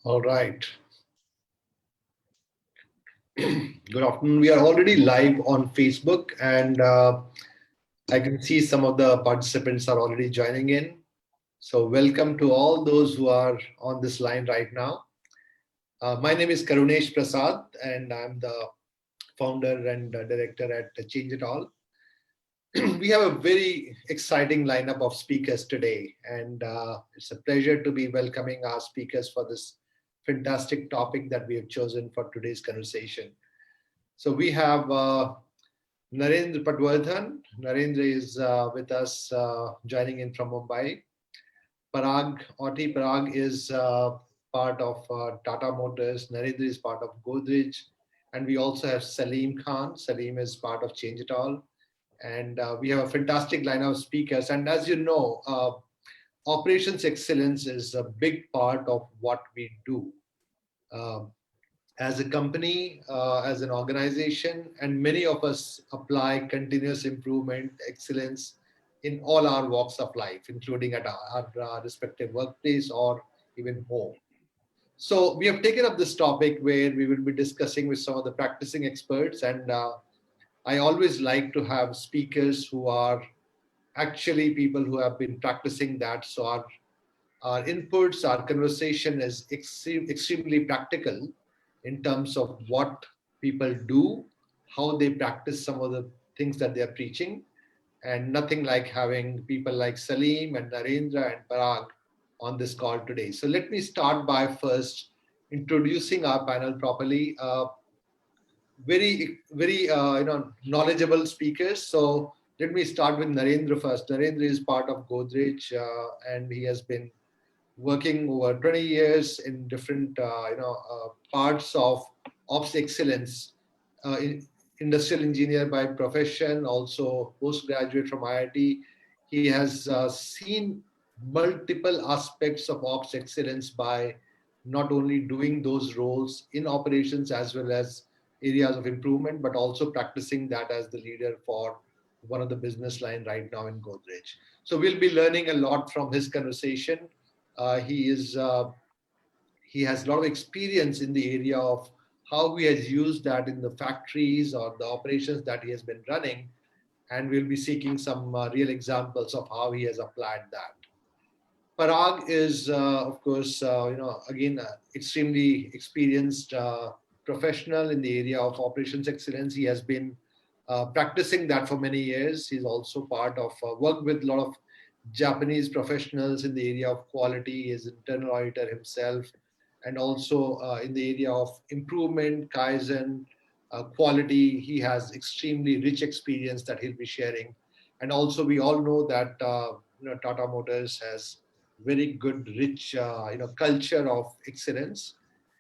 All right. Good afternoon. We are already live on Facebook, and I can see some of the participants are already joining in. So, welcome to all those who are on this line right now. My name is Karunesh Prasad, and I'm the founder and director at Change It All. We have a very exciting lineup of speakers today, and it's a pleasure to be welcoming our speakers for this fantastic topic that we have chosen for today's conversation. So we have Narendra Patwardhan. Narendra is with us, joining in from Mumbai. Parag, Oti Parag is part of Tata Motors. Narendra is part of Godrej. And we also have Salim Khan. Salim is part of Change It All. And we have a fantastic lineup of speakers. And as you know, operations excellence is a big part of what we do. Um, as a company, as an organization, and many of us apply continuous improvement, excellence in all our walks of life, including at our respective workplace or even home. So we have taken up this topic where we will be discussing with some of the practicing experts, and I always like to have speakers who are actually people who have been practicing that. So our inputs, our conversation is extremely practical in terms of what people do, how they practice some of the things that they are preaching, and nothing like having people like Salim and Narendra and Parag on this call today. So let me start by first introducing our panel properly. Very knowledgeable speakers. So let me start with Narendra first. Narendra is part of Godrej, and he has been working over 20 years in different parts of ops excellence, industrial engineer by profession, also postgraduate from IIT. He has seen multiple aspects of ops excellence by not only doing those roles in operations as well as areas of improvement, but also practicing that as the leader for one of the business line right now in Godrej. So we'll be learning a lot from his conversation. He has a lot of experience in the area of how he has used that in the factories or the operations that he has been running, and we'll be seeking some real examples of how he has applied that. Parag is, of course, again, extremely experienced professional in the area of operations excellence. He has been practicing that for many years. He's also part of worked with a lot of Japanese professionals in the area of quality. He is internal auditor himself, and also in the area of improvement, Kaizen, quality. He has extremely rich experience that he'll be sharing. And also, we all know that Tata Motors has very good, rich, culture of excellence,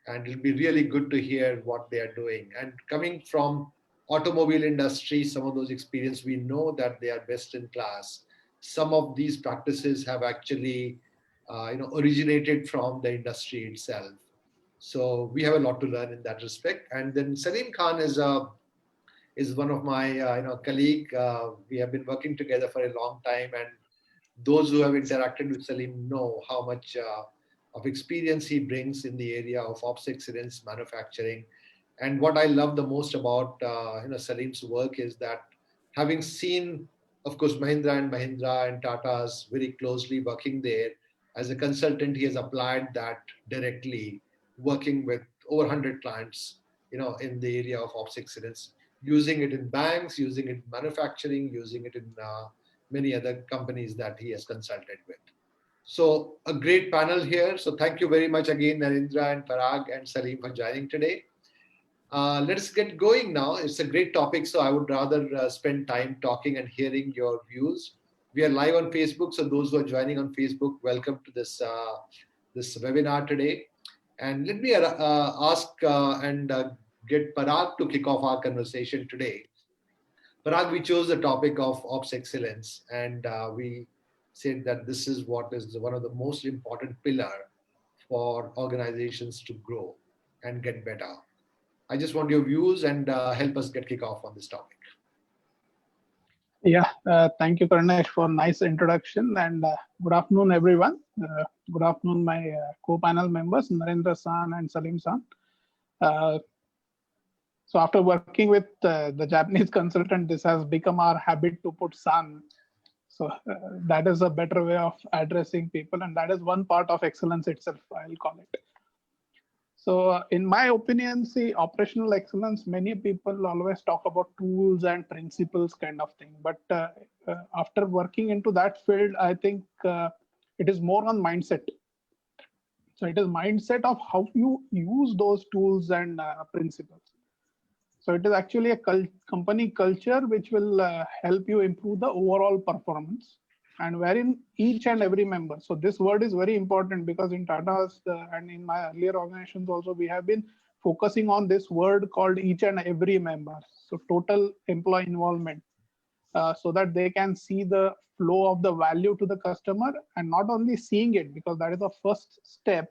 and it'll be really good to hear what they are doing. And coming from automobile industry, some of those experience, we know that they are best in class. Some of these practices have actually, originated from the industry itself. So we have a lot to learn in that respect. And then Salim Khan is one of my colleague. We have been working together for a long time, and those who have interacted with Salim know how much of experience he brings in the area of ops excellence, manufacturing. And what I love the most about Salim's work is that, having seen, of course, Mahindra and Mahindra and Tata's very closely working there, as a consultant, he has applied that directly, working with over 100 clients, in the area of ops excellence, using it in banks, using it in manufacturing, using it in many other companies that he has consulted with. So a great panel here. So thank you very much again, Narendra and Parag and Salim, for joining today. Let's get going now. It's a great topic, so I would rather spend time talking and hearing your views. We are live on Facebook, so those who are joining on Facebook, welcome to this webinar today. And let me ask and get Parag to kick off our conversation today. Parag, we chose the topic of ops excellence, and we said that this is what is one of the most important pillar for organizations to grow and get better. I just want your views and help us get kick off on this topic. Yeah, thank you, Karnesh, for nice introduction, and good afternoon, everyone. Good afternoon, my co-panel members, Narendra San and Salim San. Uh, so after working with the Japanese consultant, this has become our habit to put San. So that is a better way of addressing people, and that is one part of excellence itself, I'll call it. So in my opinion, see, operational excellence, many people always talk about tools and principles kind of thing. But after working into that field, I think it is more on mindset. So it is mindset of how you use those tools and principles. So it is actually a company culture which will help you improve the overall performance, and wherein each and every member. So this word is very important because in Tata's and in my earlier organizations also, we have been focusing on this word called each and every member. So total employee involvement, so that they can see the flow of the value to the customer, and not only seeing it, because that is the first step,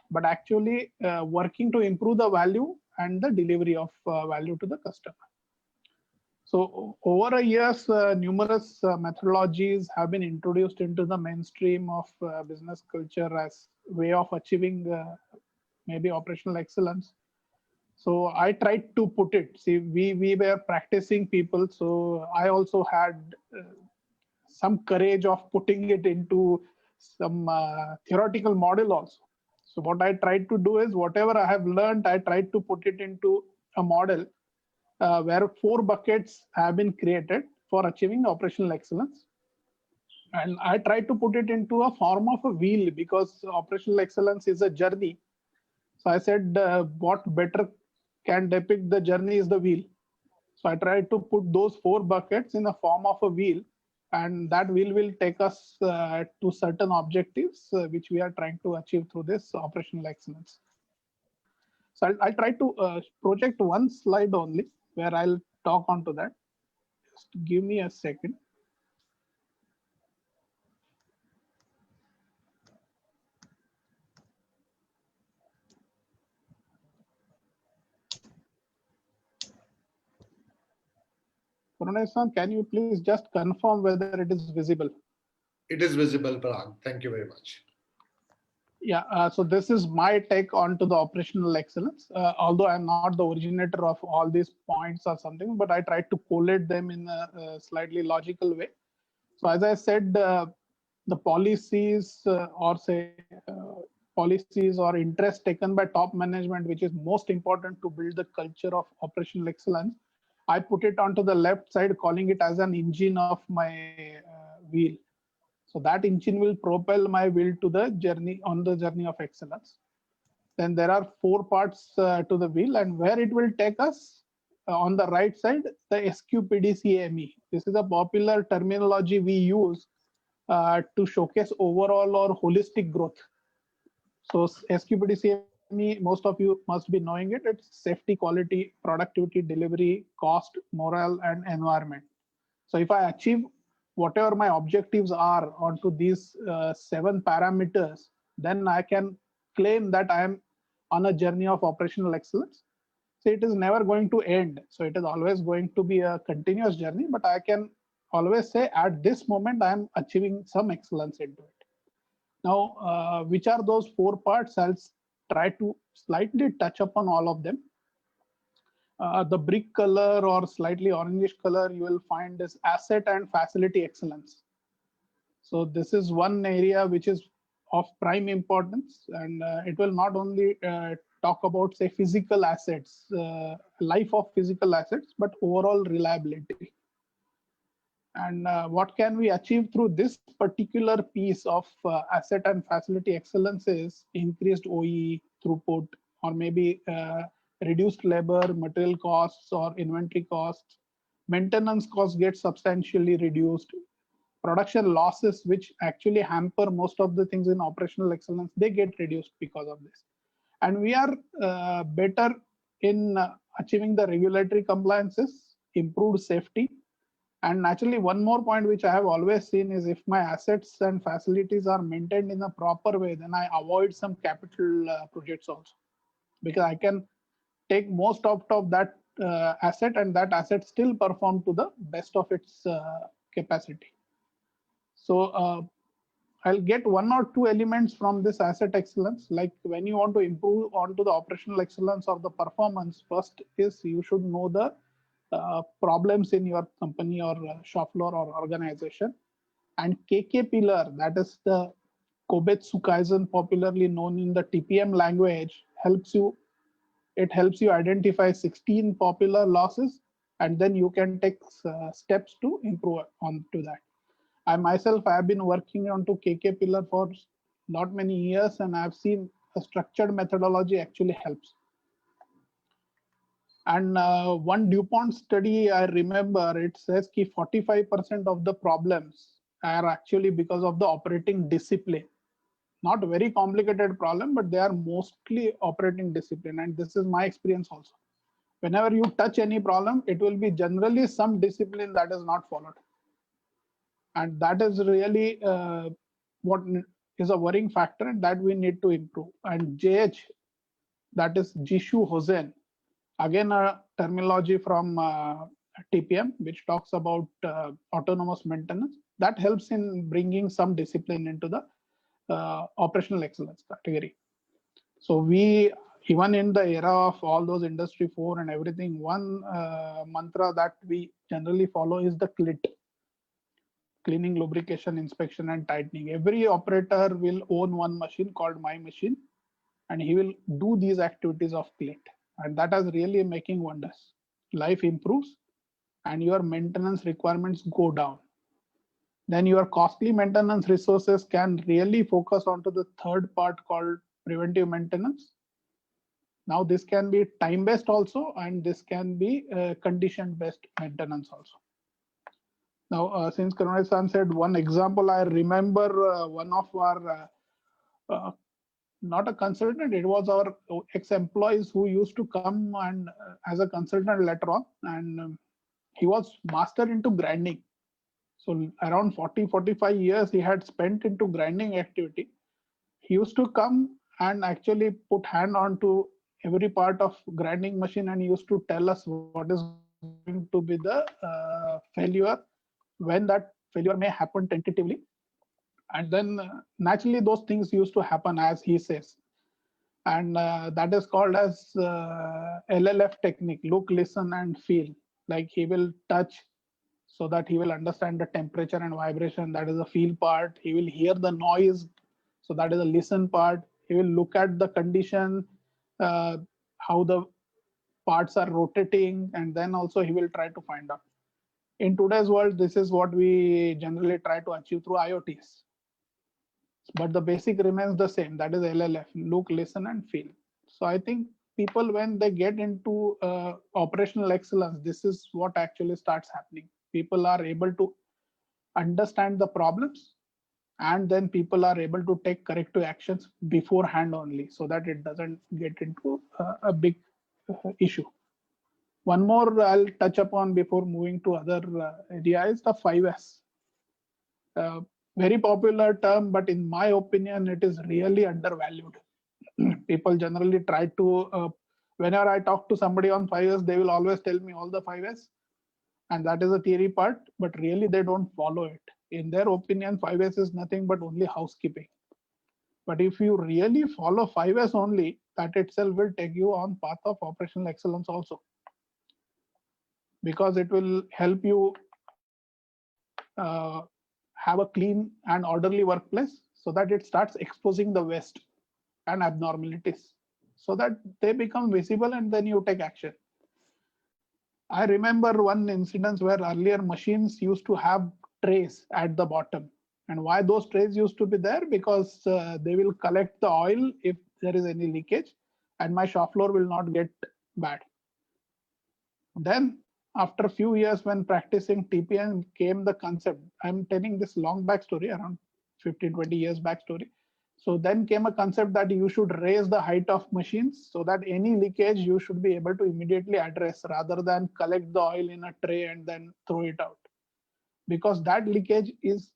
but actually working to improve the value and the delivery of value to the customer. So over a years, numerous methodologies have been introduced into the mainstream of business culture as way of achieving maybe operational excellence. So I tried to put it. See, we were practicing people, so I also had some courage of putting it into some theoretical model also. So what I tried to do is whatever I have learned, I tried to put it into a model where 4 buckets have been created for achieving operational excellence. And I tried to put it into a form of a wheel because operational excellence is a journey. So I said, what better can depict the journey is the wheel. So I tried to put those 4 buckets in the form of a wheel, and that wheel will take us to certain objectives which we are trying to achieve through this operational excellence. So I'll try to project one slide only where I'll talk onto that. Just give me a second. Purnasan, can you please just confirm whether it is visible? It is visible, Parag. Thank you very much. Yeah, so this is my take onto the operational excellence. Although I'm not the originator of all these points or something, but I tried to collate them in a slightly logical way. So as I said, the policies or say policies or interest taken by top management, which is most important to build the culture of operational excellence, I put it onto the left side, calling it as an engine of my wheel. So that engine will propel my wheel to the journey on the journey of excellence. Then there are 4 parts to the wheel, and where it will take us on the right side, the SQPDCME. This is a popular terminology we use to showcase overall or holistic growth. So SQPDCME, most of you must be knowing it. It's safety, quality, productivity, delivery, cost, morale, and environment. So if I achieve whatever my objectives are onto these 7 parameters, then I can claim that I am on a journey of operational excellence. So it is never going to end. So it is always going to be a continuous journey, but I can always say at this moment, I am achieving some excellence into it. Now, which are those 4 parts? I'll try to slightly touch upon all of them. The brick color or slightly orangish color you will find is asset and facility excellence. So this is one area which is of prime importance, and it will not only talk about say physical assets, life of physical assets, but overall reliability. And what can we achieve through this particular piece of asset and facility excellence is increased OE throughput, or maybe reduced labor, material costs or inventory costs, maintenance costs get substantially reduced, production losses, which actually hamper most of the things in operational excellence, they get reduced because of this. And we are better in achieving the regulatory compliances, improved safety. And naturally, one more point which I have always seen is if my assets and facilities are maintained in a proper way, then I avoid some capital projects also, because I can take most out of that asset, and that asset still perform to the best of its capacity. So I'll get one or two elements from this asset excellence. Like when you want to improve onto the operational excellence or the performance, first is you should know the problems in your company or shop floor or organization. And KK pillar, that is the Kobetsu Kaizen, popularly known in the TPM language, helps you. It helps you identify 16 popular losses, and then you can take steps to improve onto that. I myself have been working on to KK pillar for not many years, and I've seen a structured methodology actually helps. And one DuPont study I remember, it says that 45% of the problems are actually because of the operating discipline. Not a very complicated problem, but they are mostly operating discipline. And this is my experience also. Whenever you touch any problem, it will be generally some discipline that is not followed. And that is really what is a worrying factor that we need to improve. And JH, that is Jishu Hosen, again a terminology from TPM, which talks about autonomous maintenance, that helps in bringing some discipline into the operational excellence category. So we, even in the era of all those industry 4 and everything, one mantra that we generally follow is the CLIT: cleaning, lubrication, inspection, and tightening. Every operator will own one machine called My Machine, and he will do these activities of CLIT. And that is really making wonders. Life improves and your maintenance requirements go down. Then your costly maintenance resources can really focus onto the third part called preventive maintenance. Now this can be time-based also, and this can be condition-based maintenance also. Now, since Karunai-san said one example, I remember one of our, not a consultant, it was our ex-employees who used to come and as a consultant later on, and he was master into grinding. So around 40-45 years he had spent into grinding activity. He used to come and actually put hand onto every part of grinding machine, and he used to tell us what is going to be the failure, when that failure may happen tentatively. And then naturally those things used to happen as he says. And that is called as LLF technique: look, listen, and feel. Like he will touch so that he will understand the temperature and vibration. That is the feel part. He will hear the noise. So that is the listen part. He will look at the condition, how the parts are rotating, and then also he will try to find out. In today's world, this is what we generally try to achieve through IoTs. But the basic remains the same. That is LLF: look, listen, and feel. So I think people, when they get into operational excellence, this is what actually starts happening. People are able to understand the problems, and then people are able to take corrective actions beforehand only, so that it doesn't get into a big issue. One more I'll touch upon before moving to other areas, the 5S. Very popular term, but in my opinion, it is really undervalued. People generally try to, whenever I talk to somebody on 5S, they will always tell me all the 5S, and that is the theory part, but really they don't follow it. In their opinion, 5S is nothing but only housekeeping. But if you really follow 5S only, that itself will take you on path of operational excellence also, because it will help you have a clean and orderly workplace, so that it starts exposing the waste and abnormalities, so that they become visible and then you take action. I remember one incident where earlier machines used to have trays at the bottom. And why those trays used to be there? Because they will collect the oil if there is any leakage, and my shop floor will not get bad. Then after a few years when practicing TPM came the concept. I'm telling this long backstory, around 15, 20 years backstory. So then came a concept that you should raise the height of machines so that any leakage you should be able to immediately address rather than collect the oil in a tray and then throw it out. Because that leakage is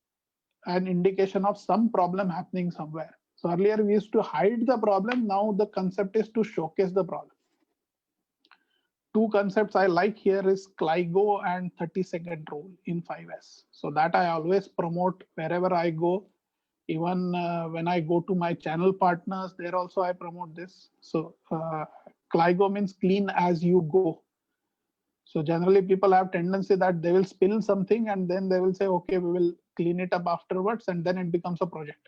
an indication of some problem happening somewhere. So earlier we used to hide the problem. Now the concept is to showcase the problem. Two concepts I like here is CLIGO and 30-second rule in 5S. So that I always promote wherever I go. Even when I go to my channel partners, there also I promote this. So CLIGO means clean as you go. So generally people have tendency that they will spill something and then they will say, okay, we will clean it up afterwards, and then it becomes a project.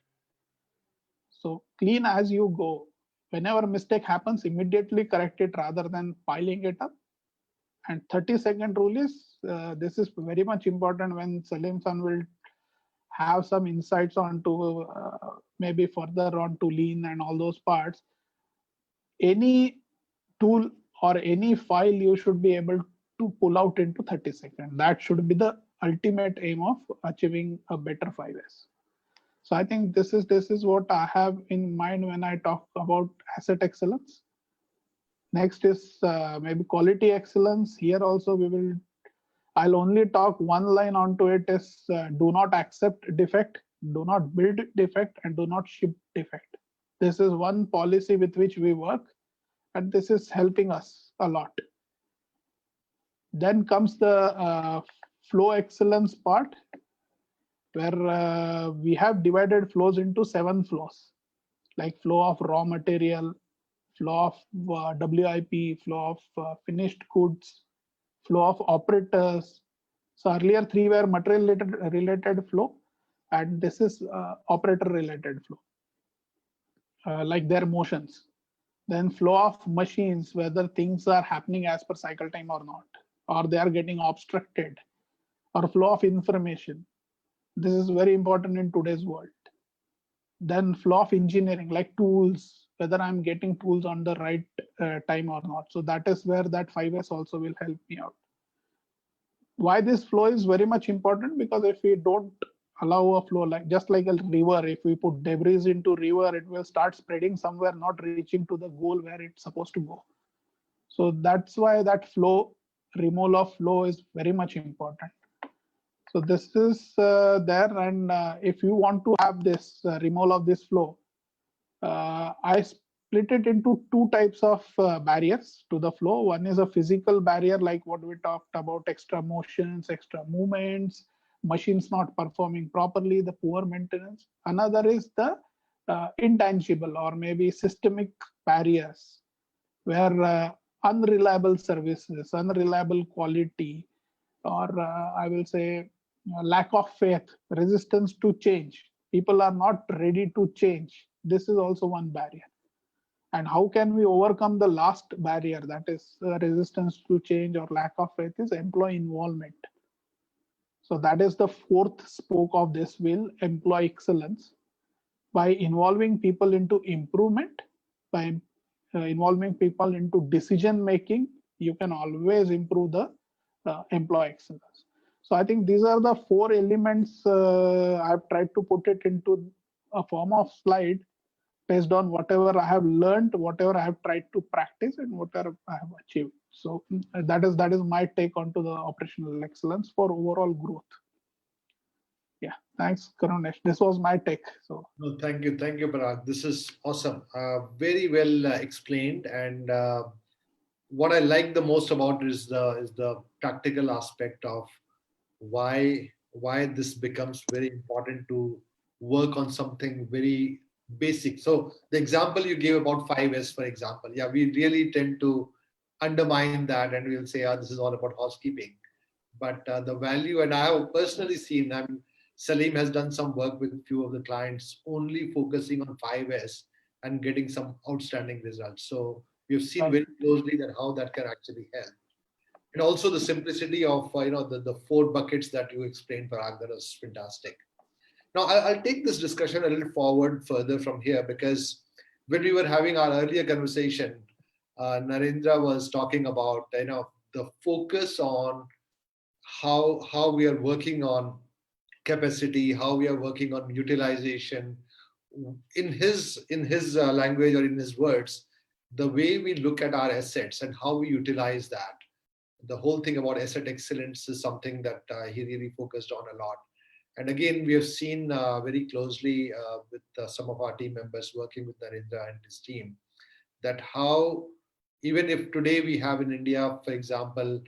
So clean as you go. Whenever a mistake happens, immediately correct it rather than piling it up. And 30-second rule is, this is very much important when Salim San will have some insights onto maybe further on to lean and all those parts. Any tool or any file you should be able to pull out into 30 seconds. That should be the ultimate aim of achieving a better 5S. So I think this is what I have in mind when I talk about asset excellence. Next is maybe quality excellence. Here also I'll only talk one line onto it is do not accept defect, do not build defect, and do not ship defect. This is one policy with which we work, and this is helping us a lot. Then comes the flow excellence part, where we have divided flows into 7 flows, like flow of raw material, flow of WIP, flow of finished goods, flow of operators. So earlier 3 were material related flow, and this is operator related flow, like their motions. Then flow of machines, whether things are happening as per cycle time or not, or they are getting obstructed, or flow of information. This is very important in today's world. Then flow of engineering, like tools, whether I'm getting tools on the right time or not. So that is where that 5S also will help me out. Why this flow is very much important? Because if we don't allow a flow, like just like a river, if we put debris into river, it will start spreading somewhere, not reaching to the goal where it's supposed to go. So that's why that flow, removal of flow is very much important. So this is there, and if you want to have this removal of this flow, I split it into 2 types of barriers to the flow. One is a physical barrier, like what we talked about, extra motions, extra movements, machines not performing properly, the poor maintenance. Another is the intangible or maybe systemic barriers, where unreliable services, unreliable quality, or I will say lack of faith, resistance to change. People are not ready to change. This is also one barrier. And how can we overcome the last barrier, that is resistance to change or lack of faith, is employee involvement. So that is the 4th spoke of this wheel, employee excellence. By involving people into improvement, by involving people into decision making, you can always improve the employee excellence. So I think these are the 4 elements. I've tried to put it into a form of slide based on whatever I have learned, whatever I have tried to practice, and whatever I have achieved. So that is my take onto the operational excellence for overall growth. Yeah, thanks, Karunesh. This was my take. So no, thank you, Parag. This is awesome. Very well explained, and what I like the most about it is the practical aspect of why this becomes very important to work on something very basic. So the example you gave about 5S, for example, yeah, we really tend to undermine that, and we'll say, this is all about housekeeping. But the value, and I have personally seen, Salim has done some work with a few of the clients only focusing on 5S and getting some outstanding results. So we've seen very closely that how that can actually help. And also the simplicity of the 4 buckets that you explained, Parag, that was fantastic. Now I'll take this discussion a little forward further from here, because when we were having our earlier conversation, Narendra was talking about, the focus on how we are working on capacity, how we are working on utilization. In his language, or in his words, the way we look at our assets and how we utilize that, the whole thing about asset excellence is something that he really focused on a lot. And again, we have seen very closely with some of our team members working with Narendra and his team, that how, even if today we have in India, for example,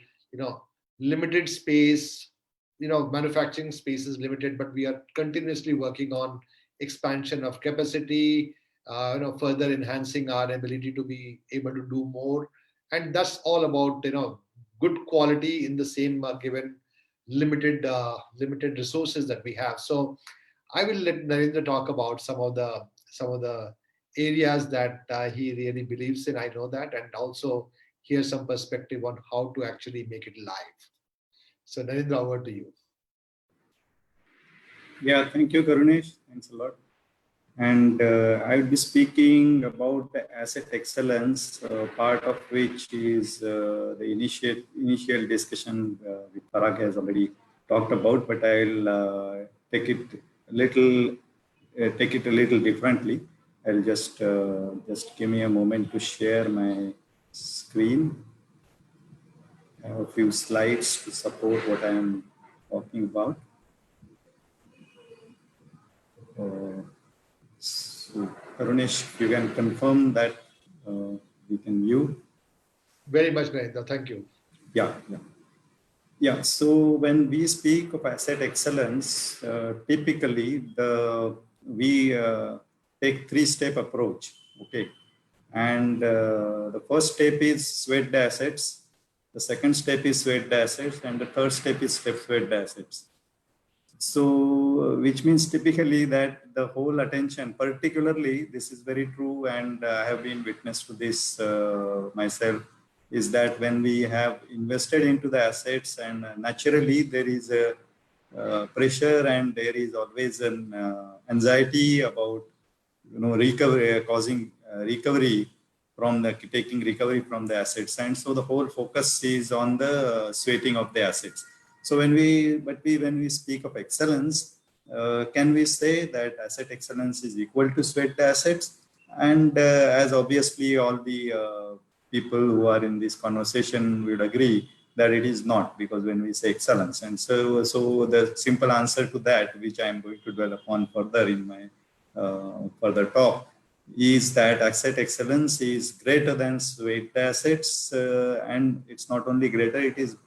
limited space, manufacturing space is limited, but we are continuously working on expansion of capacity, further enhancing our ability to be able to do more. And that's all about, good quality in the same given limited resources that we have. So I will let Narendra talk about some of the areas that he really believes in. I know that, and also hear some perspective on how to actually make it live. So Narendra, over to you. Yeah, thank you, Karunesh. Thanks a lot. And I will be speaking about the asset excellence, part of which is the initial discussion with Parag has already talked about, but I'll take it a little differently. I'll just give me a moment to share my screen. I have a few slides to support what I am talking about. So, Karunesh, you can confirm that we can view. Very much, Narendra. Thank you. Yeah. So when we speak of asset excellence, typically we take three-step approach. Okay, and the first step is sweat the assets. The second step is sweat the assets, and the third step is sweat the assets. So, which means typically that the whole attention, particularly this is very true, and I have been witness to this myself, is that when we have invested into the assets, and naturally there is a pressure, and there is always an anxiety about recovery, causing recovery from taking recovery from the assets, and so the whole focus is on the sweating of the assets. So when we speak of excellence, can we say that asset excellence is equal to sweat the assets? And as obviously all the people who are in this conversation will agree that it is not, because when we say excellence, and so the simple answer to that, which I am going to dwell upon further in my further talk, is that asset excellence is greater than sweat the assets, and it's not only greater, it is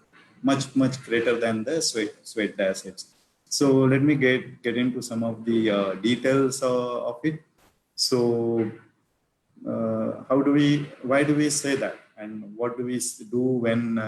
much greater than the sweat the assets. So let me get into some of the details of it. So why do we say that, and what do we do when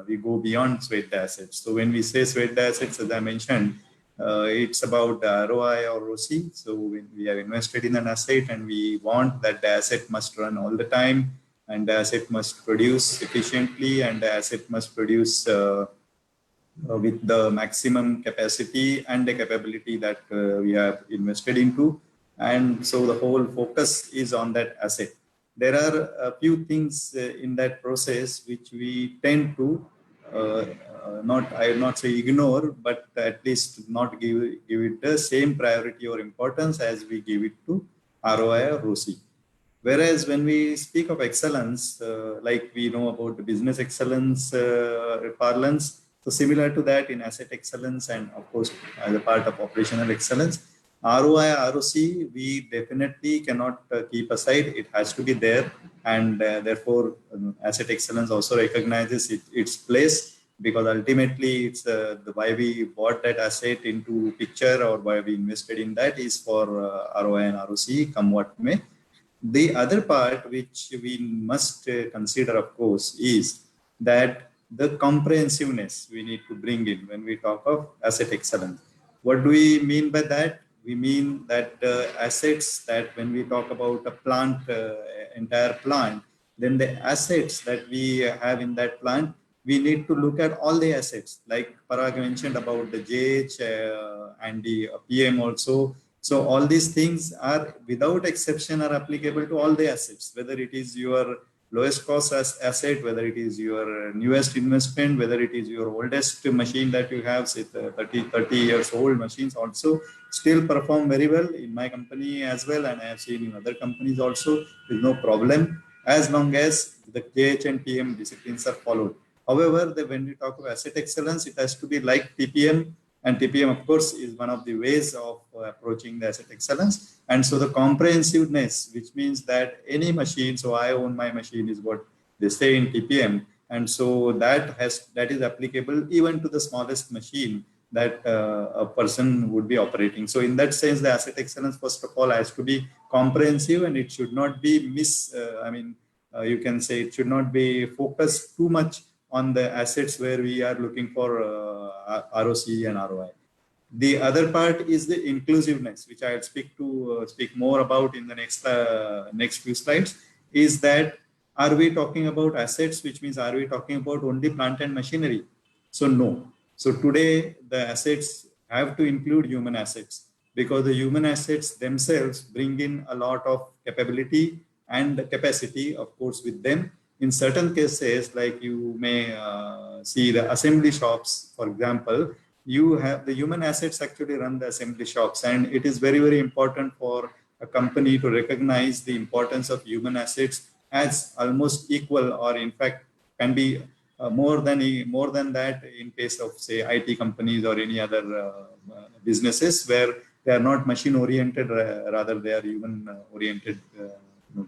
we go beyond sweat the assets? So when we say sweat the assets, as I mentioned, it's about ROI or ROCE. So when we have invested in an asset and we want that the asset must run all the time, and the asset must produce efficiently, and the asset must produce with the maximum capacity and the capability that we have invested into. And so the whole focus is on that asset. There are a few things in that process which we tend to I will not say ignore, but at least not give it the same priority or importance as we give it to ROI or ROCE. Whereas when we speak of excellence, like we know about the business excellence parlance, so similar to that in asset excellence, and of course as a part of operational excellence, ROI, ROC, we definitely cannot keep aside. It has to be there, and therefore asset excellence also recognizes its place, because ultimately it's why we bought that asset into picture, or why we invested in that, is for ROI and ROC, come what may. The other part which we must consider, of course, is that the comprehensiveness we need to bring in when we talk of asset excellence. What do we mean by that? We mean that assets, that when we talk about a plant, entire plant, then the assets that we have in that plant, we need to look at all the assets, like Parag mentioned about the JH and the PM also. So all these things are, without exception, are applicable to all the assets, whether it is your lowest cost asset, whether it is your newest investment, whether it is your oldest machine that you have, say 30 years old machines also still perform very well in my company as well. And I have seen in other companies also with no problem, as long as the KH and TM disciplines are followed. However, when we talk of asset excellence, it has to be like TPM, and TPM, of course, is one of the ways of approaching the asset excellence. And so the comprehensiveness, which means that any machine, so I own my machine is what they say in TPM. And so that is applicable even to the smallest machine that a person would be operating. So in that sense, the asset excellence, first of all, has to be comprehensive, and it should not be you can say it should not be focused too much on the assets where we are looking for ROC and ROI. The other part is the inclusiveness, which I'll speak more about in the next few slides. Is that, are we talking about assets, which means are we talking about only plant and machinery? So no. So today the assets have to include human assets, because the human assets themselves bring in a lot of capability and capacity, of course, with them. In certain cases, like you may see the assembly shops, for example, you have the human assets actually run the assembly shops, and it is very, very important for a company to recognize the importance of human assets as almost equal, or in fact can be more than that in case of, say, IT companies or any other businesses where they are not machine oriented, rather they are human oriented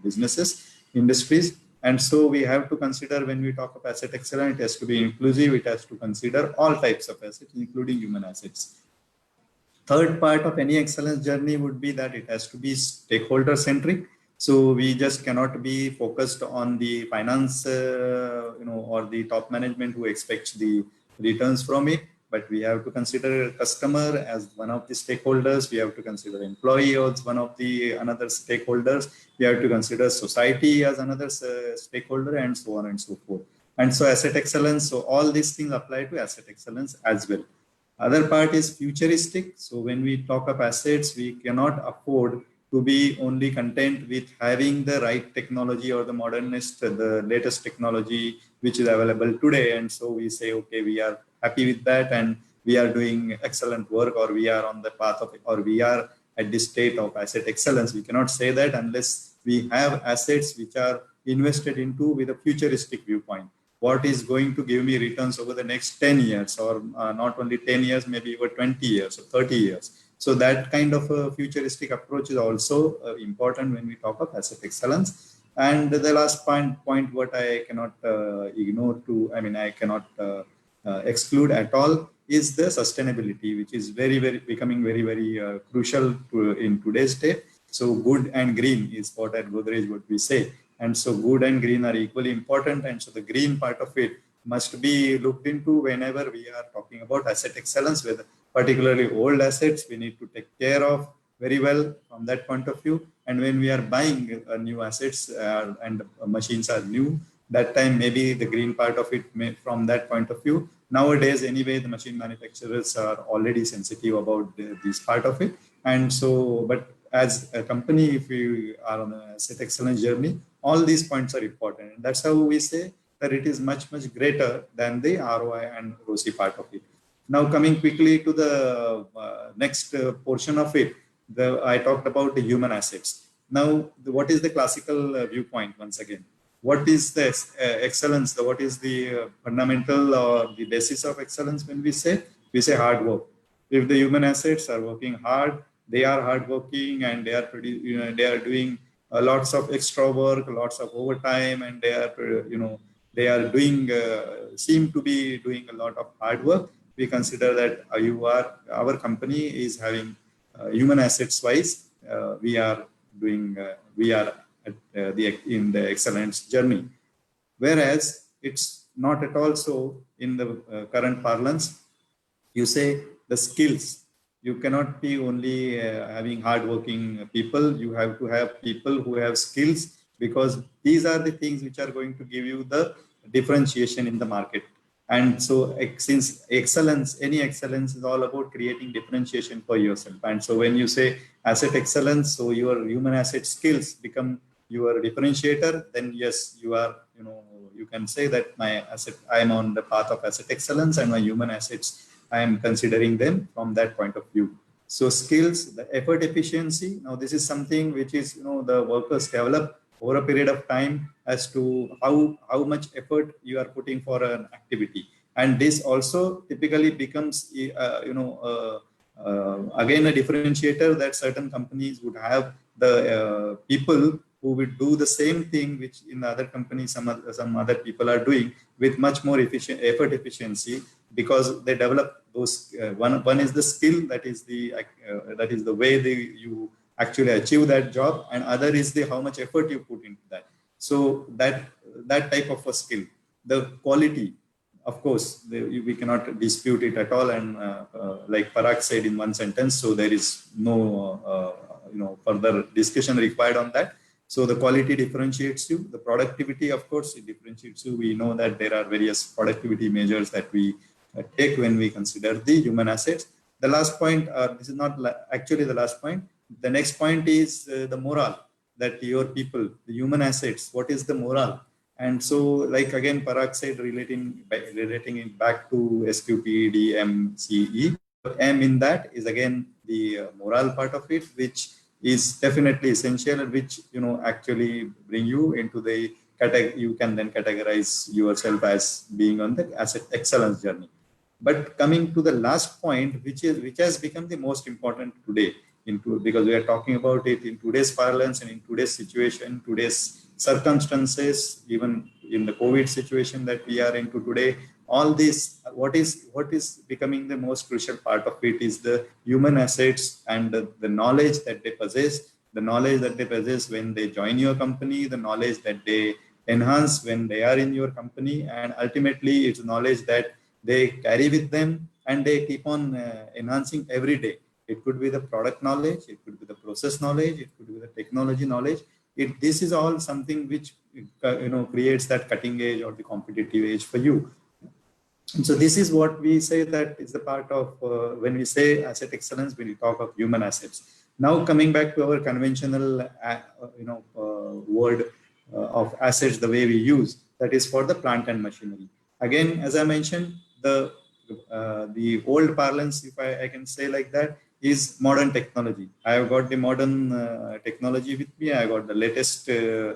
businesses, industries. And so we have to consider, when we talk of asset excellence, it has to be inclusive. It has to consider all types of assets, including human assets. Third part of any excellence journey would be that it has to be stakeholder centric. So we just cannot be focused on the finance, or the top management who expects the returns from it. But we have to consider customer as one of the stakeholders. We have to consider employee as one of the another stakeholders. We have to consider society as another stakeholder, and so on and so forth. And so asset excellence, so all these things apply to asset excellence as well. Other part is futuristic. So when we talk of assets, we cannot afford to be only content with having the right technology or the modernist, the latest technology which is available today. And so we say, okay, we are happy with that and we are doing excellent work, or we are on the path of, or we are at this state of asset excellence. We cannot say that unless we have assets which are invested into with a futuristic viewpoint. What is going to give me returns over the next 10 years, or not only 10 years, maybe over 20 years or 30 years. So that kind of a futuristic approach is also important when we talk of asset excellence. And the last point what I cannot I cannot exclude at all is the sustainability, which is becoming very crucial in today's day. So good and green is what at Godrej what we say. And so good and green are equally important. And so the green part of it must be looked into whenever we are talking about asset excellence, with particularly old assets we need to take care of very well from that point of view. And when we are buying new assets and machines are new, that time maybe the green part of it from that point of view. Nowadays, anyway, the machine manufacturers are already sensitive about this part of it. And so, but as a company, if we are on an asset excellence journey, all these points are important. And that's how we say that it is much greater than the ROI and ROCE part of it. Now, coming quickly to the next portion of it, I talked about the human assets. Now, what is the classical viewpoint once again? What is the excellence? What is the fundamental or the basis of excellence when we say hard work? If the human assets are working hard, they are hardworking, and they are doing lots of extra work, lots of overtime, and they are doing seem to be doing a lot of hard work. We consider that our company is having human assets wise. We are in the excellence journey. Whereas it's not at all so in the current parlance. You say the skills. You cannot be only having hardworking people. You have to have people who have skills, because these are the things which are going to give you the differentiation in the market. And so since any excellence is all about creating differentiation for yourself. And so when you say asset excellence, so your human asset skills become your differentiator, then yes, you are, you can say that my asset, I am on the path of asset excellence, and my human assets, I am considering them from that point of view. So skills, the effort efficiency. Now this is something which is, the workers develop over a period of time as to how much effort you are putting for an activity. And this also typically becomes, again, a differentiator, that certain companies would have the people who would do the same thing which in the other companies some other people are doing with much more efficient effort efficiency, because they develop those. One is the skill, that is the way you actually achieve that job, and other is the how much effort you put into that. So that type of a skill, the quality, of course, we cannot dispute it at all. And like Parag said in one sentence, so there is no further discussion required on that. So the quality differentiates you. The productivity, of course, it differentiates you. We know that there are various productivity measures that we take when we consider the human assets. The last point, this is not actually the last point. The next point is the morale, that your people, the human assets, what is the morale? And so, like again, Parag said, relating it back to SQPDMCE. M in that is again the morale part of it, which is definitely essential, and which actually bring you into the category. You can then categorize yourself as being on the asset excellence journey. But coming to the last point, which has become the most important today, because we are talking about it in today's parlance and in today's situation, today's circumstances, even in the COVID situation that we are into today. All this, what is becoming the most crucial part of it is the human assets and the knowledge that they possess, when they join your company, the knowledge that they enhance when they are in your company, and ultimately it's knowledge that they carry with them and they keep on enhancing every day. It could be the product knowledge, it could be the process knowledge, it could be the technology knowledge. This is all something which creates that cutting edge or the competitive edge for you. And so this is what we say that is the part of when we say asset excellence, when we talk of human assets. Now coming back to our conventional word of assets, the way we use, that is for the plant and machinery. Again, as I mentioned, the old parlance, if I can say like that, is modern technology. I have got the modern technology with me. I got the latest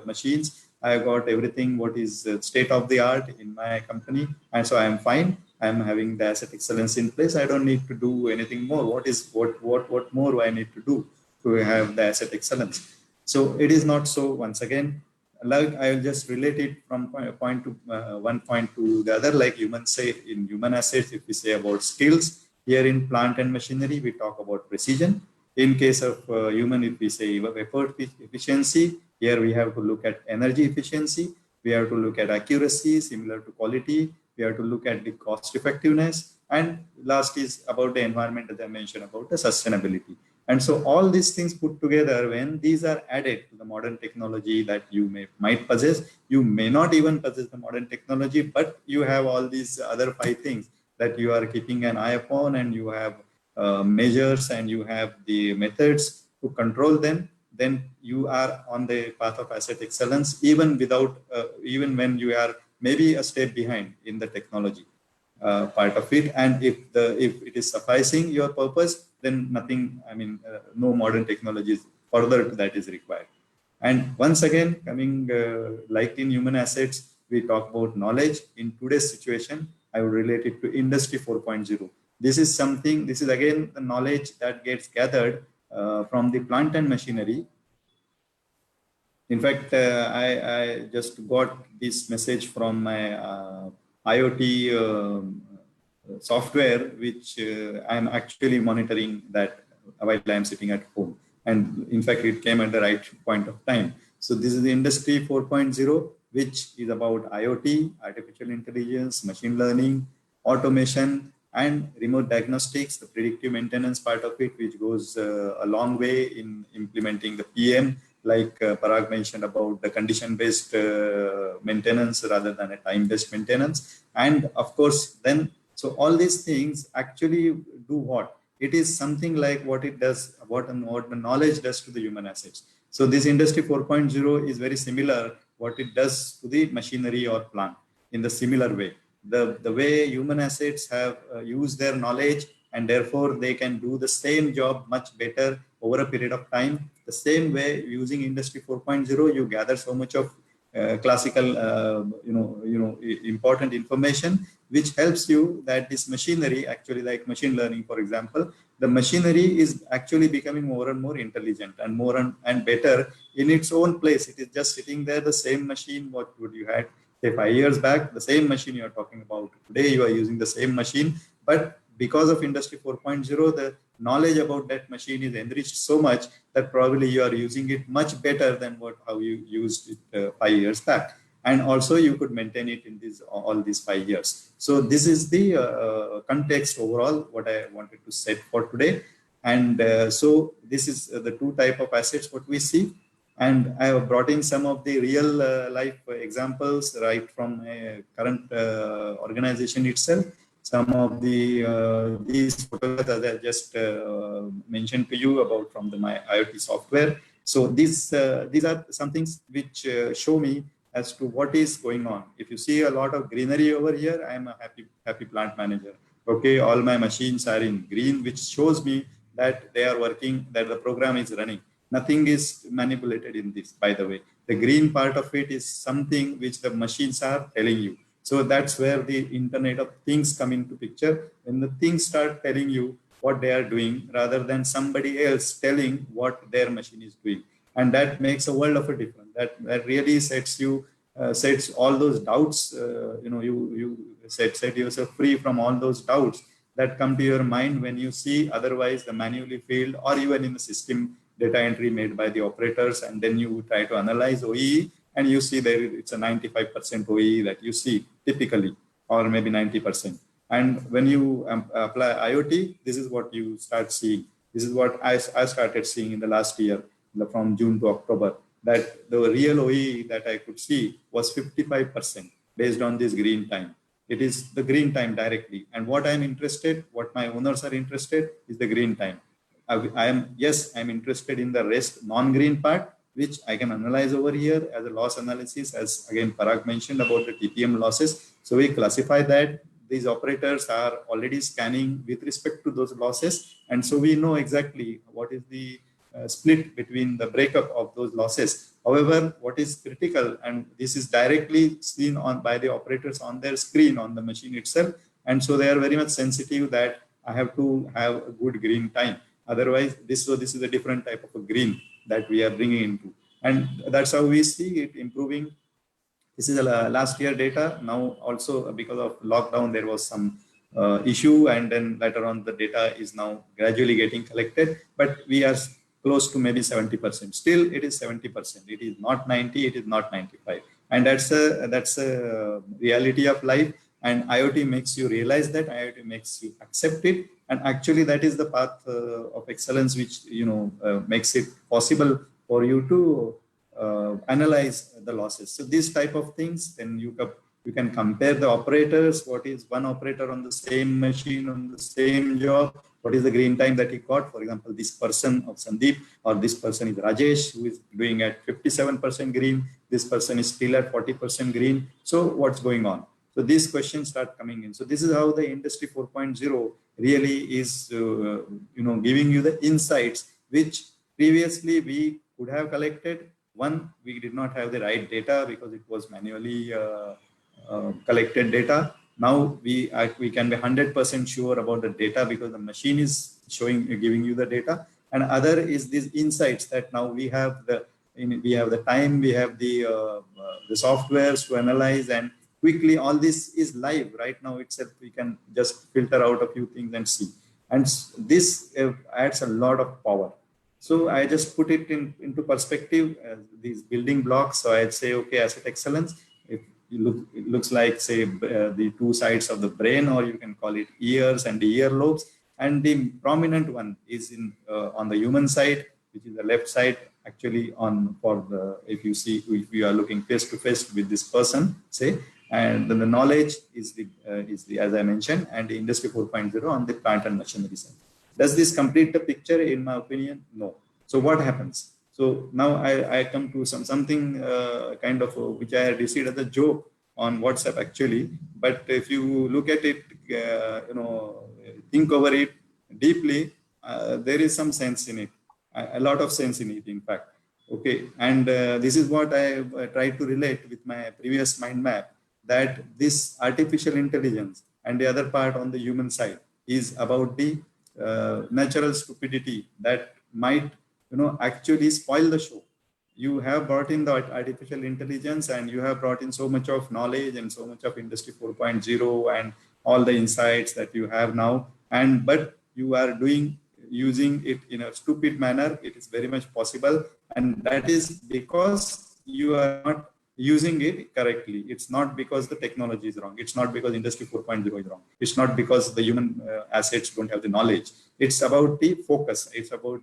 machines. I got everything what is state of the art in my company, and so I am fine. I am having the asset excellence in place. I don't need to do anything more. What more do I need to do to have the asset excellence? So it is not so. Once again, like I will just relate it from one point to the other. Like in human assets, if we say about skills, here in plant and machinery, we talk about precision. In case of human, if we say effort efficiency, here we have to look at energy efficiency. We have to look at accuracy, similar to quality. We have to look at the cost effectiveness. And last is about the environment, as I mentioned, about the sustainability. And so all these things put together, when these are added to the modern technology that you might possess, you may not even possess the modern technology, but you have all these other 5 things that you are keeping an eye upon, and you have measures and you have the methods to control them, then you are on the path of asset excellence, even when you are maybe a step behind in the technology part of it. And if it is sufficing your purpose, then nothing, no modern technologies further to that is required. And once again, coming like in human assets, we talk about knowledge. In today's situation, I would relate it to Industry 4.0. This is again the knowledge that gets gathered from the plant and machinery. In fact, I just got this message from my IoT software, which I'm actually monitoring that while I'm sitting at home. And in fact, it came at the right point of time. So this is the Industry 4.0, which is about IoT, artificial intelligence, machine learning, automation, and remote diagnostics, the predictive maintenance part of it, which goes a long way in implementing the PM, like Parag mentioned about the condition-based maintenance rather than a time-based maintenance. And of course, then, so all these things actually do what? it is something like what it does, what the knowledge does to the human assets. So this industry 4.0 is very similar what it does to the machinery or plant in the similar way. The way human assets have used their knowledge, and therefore they can do the same job much better over a period of time. The same way using industry 4.0, you gather so much of classical, important information, which helps you that this machinery, actually like machine learning, for example, the machinery is actually becoming more and more intelligent and more and better in its own place. It is just sitting there, the same machine, what would you had, say 5 years back, the same machine you are talking about. Today you are using the same machine, but because of industry 4.0, the knowledge about that machine is enriched so much that probably you are using it much better than how you used it 5 years back. And also you could maintain it in all these 5 years. So this is the context overall, what I wanted to set for today. And so this is the two type of assets what we see. And I have brought in some of the real life examples right from a current organization itself. Some of these photos that I just mentioned to you about from my IoT software. So these are some things which show me as to what is going on. If you see a lot of greenery over here, I am a happy plant manager. Okay, all my machines are in green, which shows me that they are working, that the program is running. Nothing is manipulated in this, by the way. The green part of it is something which the machines are telling you. So that's where the Internet of Things come into picture. When the things start telling you what they are doing, rather than somebody else telling what their machine is doing. And that makes a world of a difference. That really sets all those doubts. You set yourself free from all those doubts that come to your mind when you see otherwise the manually filled or even in the system data entry made by the operators, and then you try to analyze OEE, and you see there it's a 95% OEE that you see typically, or maybe 90%. And when you apply IoT, this is what you start seeing. This is what I started seeing in the last year, from June to October, that the real OEE that I could see was 55% based on this green time. It is the green time directly. And what I'm interested, what my owners are interested, is the green time. I'm interested in the rest non-green part, which I can analyze over here as a loss analysis, as again Parag mentioned about the TPM losses. So we classify that these operators are already scanning with respect to those losses, and so we know exactly what is the split between the breakup of those losses. However, what is critical, and this is directly seen by the operators on their screen on the machine itself, and so they are very much sensitive that I have to have a good green time. Otherwise, this is a different type of a green that we are bringing into. And that's how we see it improving. This is last year data. Now also because of lockdown, there was some issue, and then later on the data is now gradually getting collected, but we are close to maybe 70%. Still, it is 70%. It is not 90, it is not 95. And that's a reality of life. And IoT makes you realize that, IoT makes you accept it. And actually that is the path of excellence, which makes it possible for you to analyze the losses. So these type of things, then you can compare the operators. What is one operator on the same machine, on the same job? What is the green time that he got? For example, this person of Sandeep, or this person is Rajesh, who is doing at 57% green. This person is still at 40% green. So what's going on? So these questions start coming in. So this is how the industry 4.0 really is, giving you the insights which previously we could have collected. One, we did not have the right data because it was manually collected data. Now we can be 100% sure about the data because the machine is giving you the data. And other is these insights that now we have the time, we have the softwares to analyze, and quickly all this is live right now itself. We can just filter out a few things and see. And this adds a lot of power. So I just put it into perspective, these building blocks. So I'd say, okay, asset excellence, it looks like, say, the two sides of the brain, or you can call it ears and the earlobes. And the prominent one is on the human side, which is the left side, actually if you are looking face to face with this person, say, and then the knowledge is the as I mentioned, and the industry 4.0 on the plant and machinery side. Does this complete the picture? In my opinion, no. So what happens? So now I come to something kind of which I had received as a joke on WhatsApp actually. But if you look at it, think over it deeply, there is some sense in it, a lot of sense in it, in fact. Okay, and this is what I tried to relate with my previous mind map, that this artificial intelligence and the other part on the human side is about the natural stupidity that might, actually spoil the show. You have brought in the artificial intelligence and you have brought in so much of knowledge and so much of industry 4.0 and all the insights that you have now, and but you are using it in a stupid manner. It is very much possible, and that is because you are not using it correctly. It's not because the technology is wrong. It's not because industry 4.0 is wrong. It's not because the human assets don't have the knowledge. It's about the focus. It's about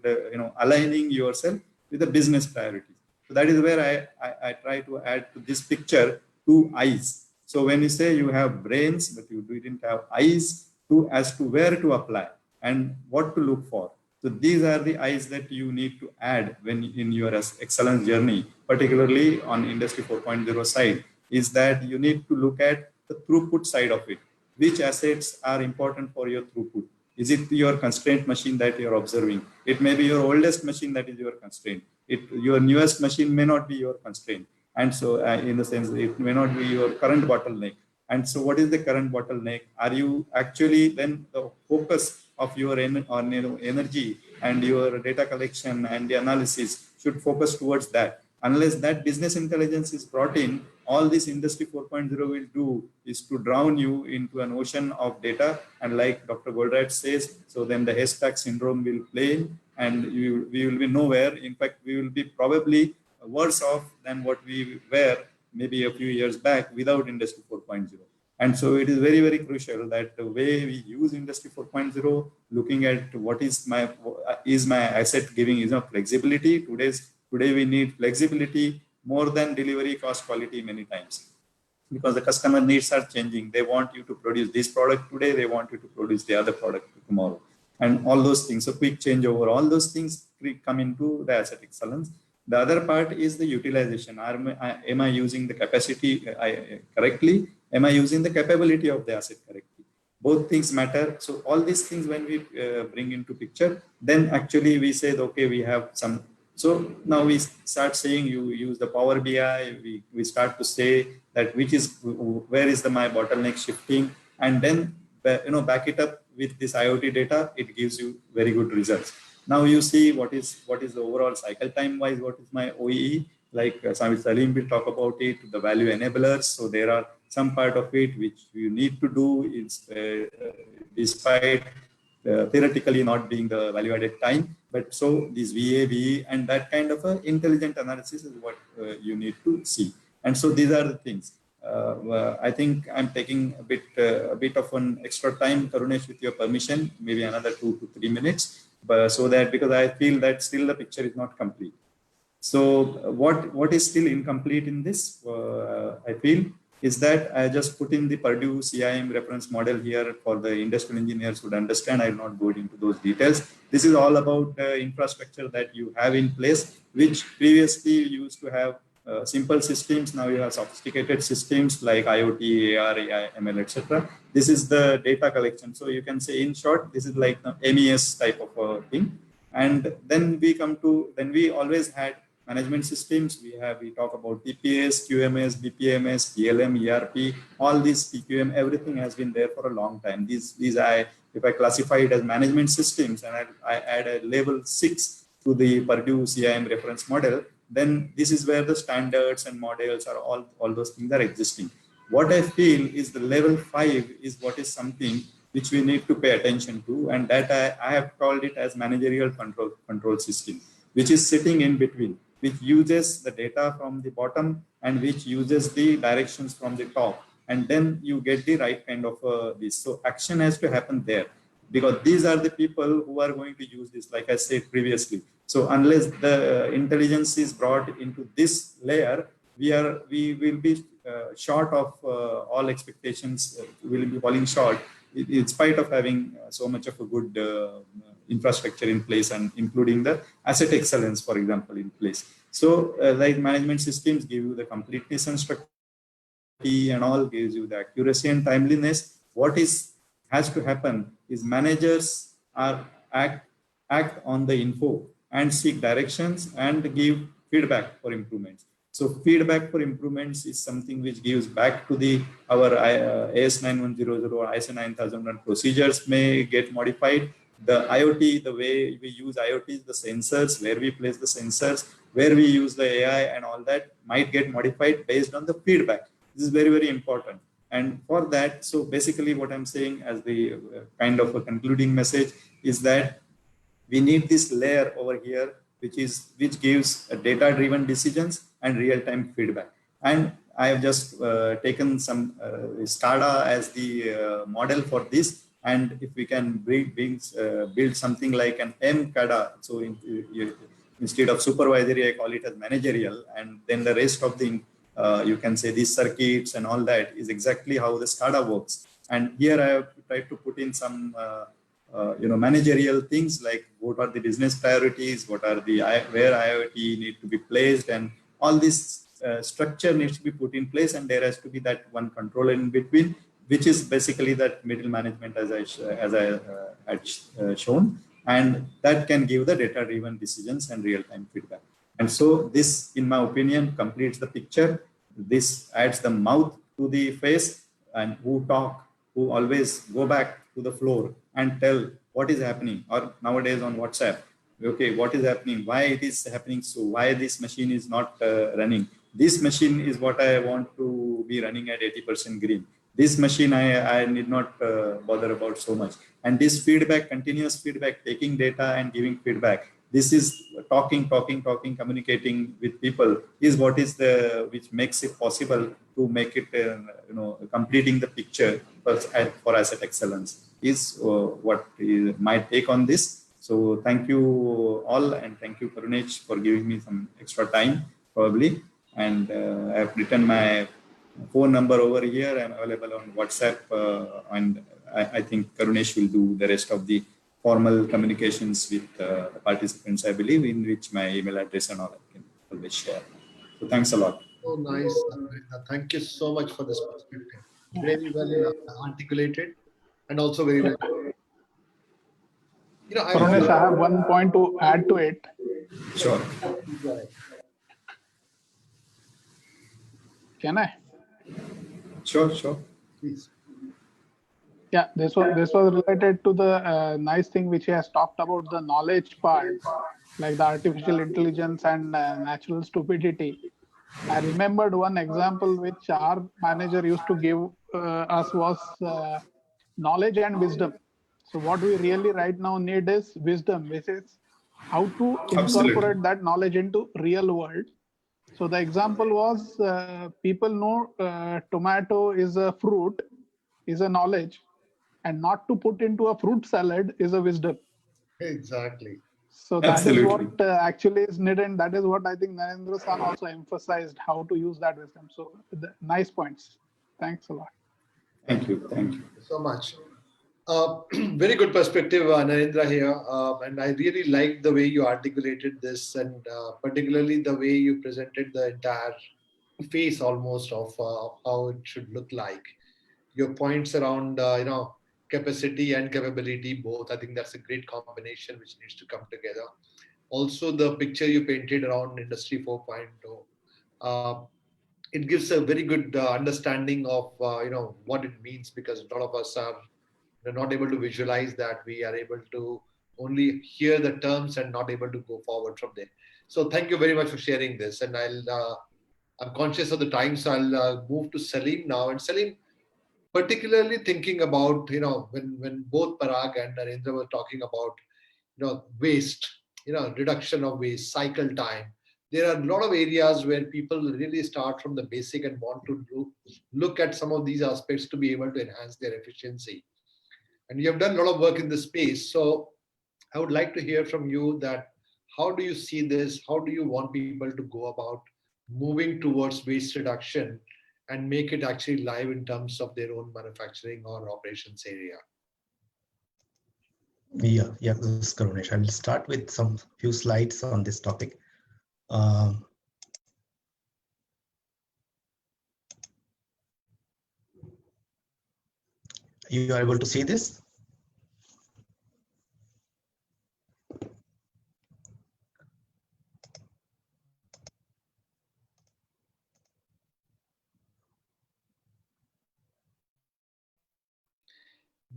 aligning yourself with the business priorities. So that is where I try to add to this picture two eyes. So when you say you have brains but you didn't have eyes as to where to apply and what to look for. So these are the eyes that you need to add when in your excellence journey, particularly on industry 4.0 side, is that you need to look at the throughput side of it. Which assets are important for your throughput? Is it your constraint machine that you're observing? It may be your oldest machine that is your constraint. Your newest machine may not be your constraint. And so in the sense, it may not be your current bottleneck. And so what is the current bottleneck? Are you actually then the focus of your energy and your data collection and the analysis should focus towards that. Unless that business intelligence is brought in, all this industry 4.0 will do is to drown you into an ocean of data. And like Dr. Goldratt says, so then the haystack syndrome will play and we will be nowhere. In fact, we will be probably worse off than what we were maybe a few years back without industry 4.0. And so it is very, very crucial that the way we use industry 4.0, looking at what is my asset giving is flexibility. Today we need flexibility more than delivery cost quality many times, because the customer needs are changing. They want you to produce this product today, they want you to produce the other product tomorrow, and all those things. So quick changeover, all those things come into the asset excellence. The other part is the utilization. Am I using the capacity correctly? Am I using the capability of the asset correctly? Both things matter. So all these things when we bring into picture, then actually we say, okay, we have some. So now we start saying you use the Power BI. We start to say that where is my bottleneck shifting, and then back it up with this IoT data. It gives you very good results. Now you see what is the overall cycle time wise, what is my OEE, like Salim will talk about it, the value enablers. So there are some part of it which you need to do is despite theoretically not being the value added time, but so this VA, VE and that kind of intelligent analysis is what you need to see. And so these are the things. I think I'm taking a bit of an extra time, Karunesh, with your permission, maybe another 2 to 3 minutes. But so that because I feel that still the picture is not complete. So what is still incomplete in this, I feel, is that I just put in the Purdue CIM reference model here for the industrial engineers who would understand. I will not go into those details. This is all about infrastructure that you have in place, which previously you used to have simple systems. Now you have sophisticated systems like IoT, AR, AI, ML, etc. This is the data collection. So you can say, in short, this is like the MES type of a thing. And then we always had management systems. We talk about TPS, QMS, BPMS, PLM, ERP, all these PQM, everything has been there for a long time. If I classify it as management systems and I add a level 6 to the Purdue CIM reference model, then this is where the standards and models are all those things are existing. What I feel is the level 5 is what is something which we need to pay attention to, and that I have called it as managerial control system, which is sitting in between, which uses the data from the bottom and which uses the directions from the top, and then you get the right kind of this. So action has to happen there, because these are the people who are going to use this, like I said previously. So unless the intelligence is brought into this layer, we will be short of all expectations. We will be falling short in spite of having so much of a good infrastructure in place and including the asset excellence, for example, in place. So like management systems give you the completeness and structure and all, gives you the accuracy and timeliness. What has to happen is managers are act on the info and seek directions and give feedback for improvements. So feedback for improvements is something which gives back to our AS 9100 or ISO 9001 procedures may get modified. The IoT, the way we use IoT, the sensors, where we place the sensors, where we use the AI and all that might get modified based on the feedback. This is very, very important. And for that, so basically what I'm saying as the kind of a concluding message is that we need this layer over here, which gives data-driven decisions and real-time feedback. And I have just taken some SCADA as the model for this. And if we can build something like an MCADA, so instead of supervisory, I call it as managerial, and then the rest of the you can say these circuits and all that is exactly how the SCADA works. And here I have tried to put in some managerial things like what are the business priorities, what are the where IoT need to be placed, and all this structure needs to be put in place, and there has to be that one controller in between, which is basically that middle management as I had shown, and that can give the data-driven decisions and real-time feedback. And so this, in my opinion, completes the picture. This adds the mouth to the face, and who always go back to the floor and tell what is happening, or nowadays on WhatsApp, okay, what is happening, why it is happening, so why this machine is not running. This machine is what I want to be running at 80% green. This machine I need not bother about so much. And this feedback, continuous feedback, taking data and giving feedback, this is talking, communicating with people is what is which makes it possible to make it, completing the picture for asset excellence is what is my take on this. So thank you all, and thank you Karunesh for giving me some extra time probably. And I have written my phone number over here. I'm available on WhatsApp, and I think Karunesh will do the rest of the formal communications with the participants, I believe, in which my email address and all I can always share. So thanks a lot. Oh, nice. Thank you so much for this perspective. Very well articulated and also very well. Karunesh, I have one point to add to it. Sure. Can I? Sure. Please. Yeah, this was related to the nice thing which he has talked about, the knowledge part, like the artificial intelligence and natural stupidity. I remembered one example which our manager used to give us was knowledge and wisdom. So what we really right now need is wisdom, which is how to incorporate that knowledge into real world. So the example was people know tomato is a fruit, is a knowledge, and not to put into a fruit salad is a wisdom. Exactly. So that is what actually is needed. And that is what I think Narendra San also emphasized, how to use that wisdom. So nice points. Thanks a lot. Thank you so much. Very good perspective, Narendra here. And I really like the way you articulated this, and particularly the way you presented the entire face almost of how it should look like. Your points around, capacity and capability, both. I think that's a great combination which needs to come together. Also, the picture you painted around Industry 4.0, it gives a very good understanding of what it means, because a lot of us are not able to visualize that. We are able to only hear the terms and not able to go forward from there. So thank you very much for sharing this. And I'm conscious of the time, so I'll move to Salim now. And Salim, particularly thinking about, when both Parag and Narendra were talking about, waste, reduction of waste, cycle time, there are a lot of areas where people really start from the basic and want to look at some of these aspects to be able to enhance their efficiency. And you have done a lot of work in this space. So I would like to hear from you that how do you see this? How do you want people to go about moving towards waste reduction and make it actually live in terms of their own manufacturing or operations area? Yeah, this is Karunesh. I will start with some few slides on this topic. You are able to see this?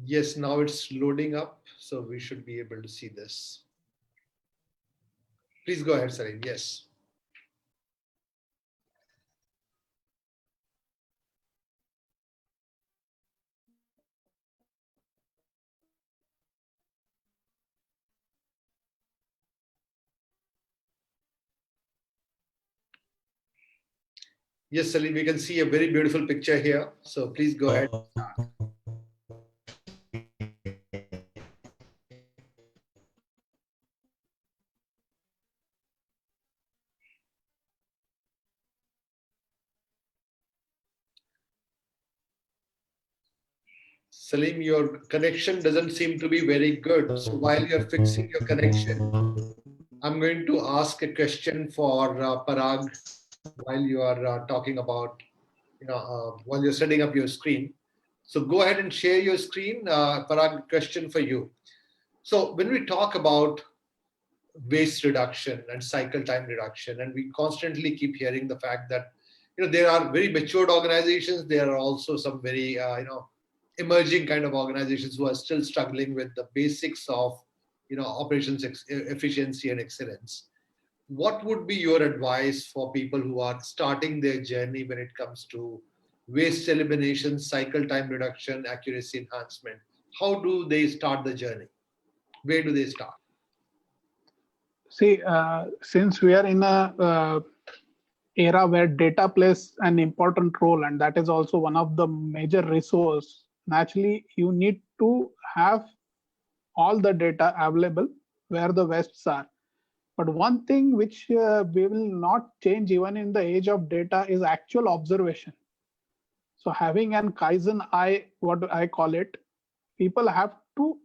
Yes, now it's loading up, so we should be able to see this. Please go ahead, Salim. Yes. Yes, Salim, we can see a very beautiful picture here. So please go ahead. Salim, your connection doesn't seem to be very good. So while you're fixing your connection, I'm going to ask a question for Parag while you are talking about, while you're setting up your screen. So go ahead and share your screen. Parag, question for you. So when we talk about waste reduction and cycle time reduction, and we constantly keep hearing the fact that there are very matured organizations, there are also some very emerging kind of organizations who are still struggling with the basics of operations efficiency and excellence. What would be your advice for people who are starting their journey when it comes to waste elimination, cycle time reduction, accuracy enhancement? How do they start the journey? Where do they start? See, since we are in a era where data plays an important role, and that is also one of the major resource, naturally you need to have all the data available where the wastes are. But one thing which we will not change even in the age of data is actual observation. So having an Kaizen eye, what I call it, people have to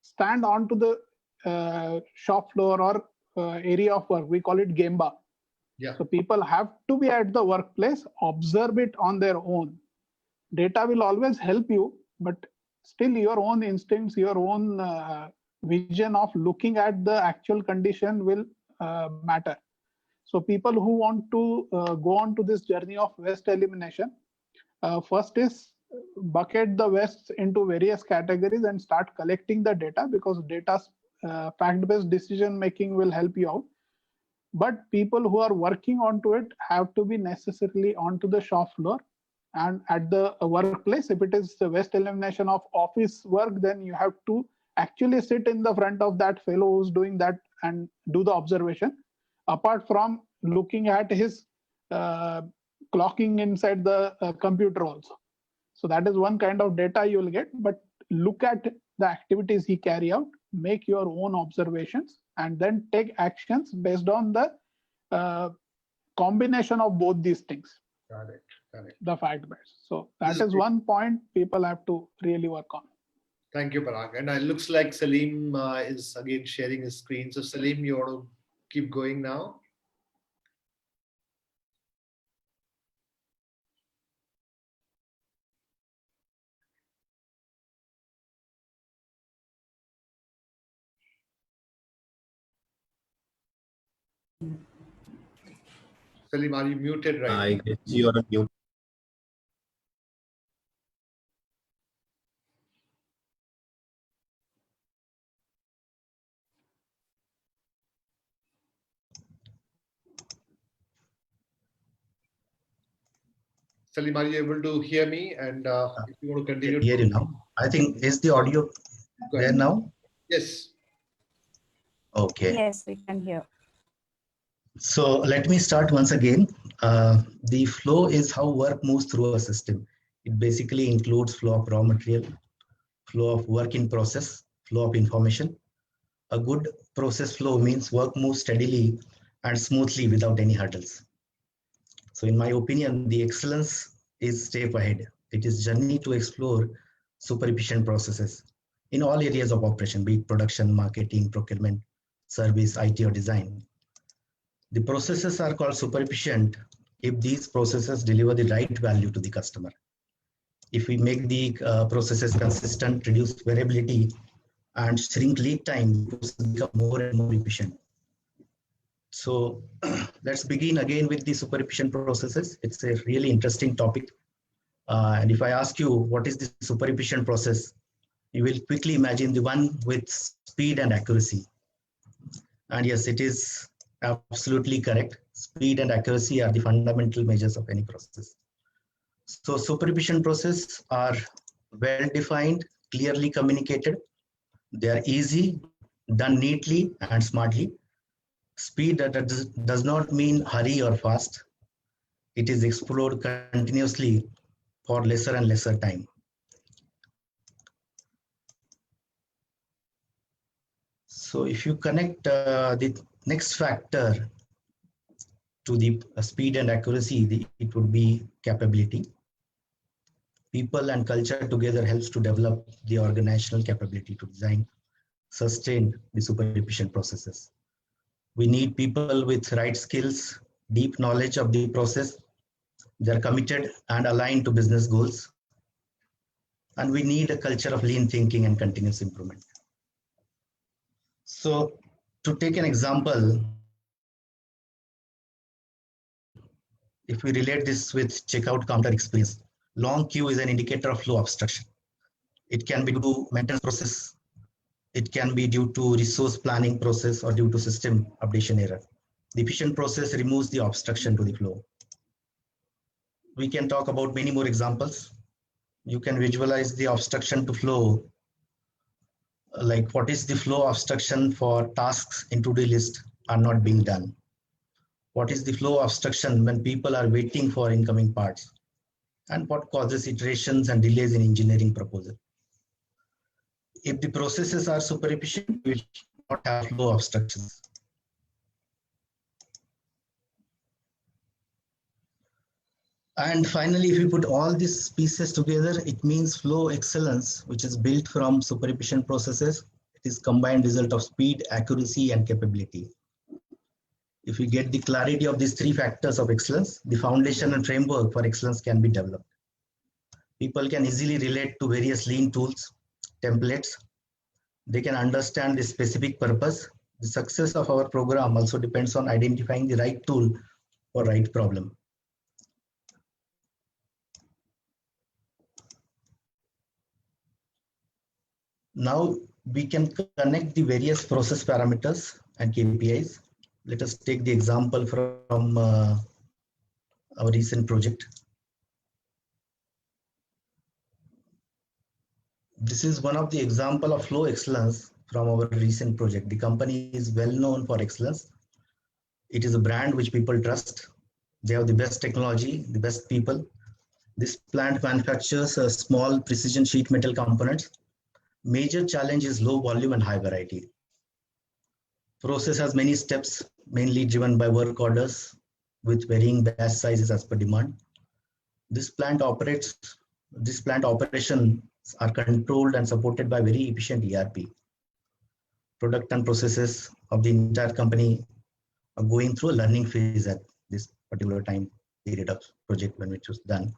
stand onto the shop floor or area of work. We call it Gemba. Yeah. So people have to be at the workplace, observe it on their own. Data will always help you, but still your own instincts, your own vision of looking at the actual condition will matter. So people who want to go on to this journey of waste elimination, first is bucket the wastes into various categories and start collecting the data, because data's fact-based decision making will help you out. But people who are working onto it have to be necessarily onto the shop floor and at the workplace. If it is the waste elimination of office work, then you have to actually sit in the front of that fellow who's doing that and do the observation, apart from looking at his clocking inside the computer also. So that is one kind of data you will get, but look at the activities he carry out, make your own observations, and then take actions based on the combination of both these things. Got it. The fact based. So that is one point people have to really work on. Thank you, Parag. And it looks like Salim is again sharing his screen. So Salim, you want to keep going now? Salim, are you muted right I guess you are mute. Salim, are you able to hear me? And if you want to continue. Hear you now. I think, is the audio there now? Yes. Okay. Yes, we can hear. So let me start once again. The flow is how work moves through a system. It basically includes flow of raw material, flow of work in process, flow of information. A good process flow means work moves steadily and smoothly without any hurdles. So in my opinion, the excellence is step ahead. It is journey to explore super efficient processes. in all areas of operation, be it production, marketing, procurement, service, IT, or design. The processes are called super efficient if these processes deliver the right value to the customer. If we make the processes consistent, reduce variability, and shrink lead time, the process become more and more efficient. So let's begin again with the super efficient processes. It's a really interesting topic. And if I ask you what is the super efficient process, you will quickly imagine the one with speed and accuracy. And yes, it is absolutely correct. Speed and accuracy are the fundamental measures of any process. So super efficient processes are well defined, clearly communicated. They are easy, done neatly and smartly. Speed that does not mean hurry or fast. It is explored continuously for lesser and lesser time. So if you connect the next factor to the speed and accuracy, it would be capability. People and culture together helps to develop the organizational capability to design, sustain the super efficient processes. We need people with right skills, deep knowledge of the process. They're committed and aligned to business goals. And we need a culture of lean thinking and continuous improvement. So to take an example, if we relate this with checkout counter experience, long queue is an indicator of flow obstruction. It can be due to maintenance process. It can be due to resource planning process or due to system updation error. The efficient process removes the obstruction to the flow. We can talk about many more examples. You can visualize the obstruction to flow. Like what is the flow obstruction for tasks in to-do list are not being done? What is the flow obstruction when people are waiting for incoming parts? And what causes iterations and delays in engineering proposal? If the processes are super efficient, we will not have flow obstructions. And finally, if we put all these pieces together, it means flow excellence, which is built from super efficient processes. It is combined result of speed, accuracy, and capability. If we get the clarity of these three factors of excellence, the foundation and framework for excellence can be developed. People can easily relate to various lean tools, templates. They can understand the specific purpose. The success of our program also depends on identifying the right tool for right problem. Now we can connect the various process parameters and KPIs. Let us take the example from our recent project. This is one of the example of flow excellence from our recent project. The company is well known for excellence. It is a brand which people trust. They have the best technology, the best people. This plant manufactures small precision sheet metal components. Major challenge is low volume and high variety. Process has many steps, mainly driven by work orders with varying batch sizes as per demand. This plant operations are controlled and supported by very efficient ERP. Product and processes of the entire company are going through a learning phase at this particular time period of project when it was done.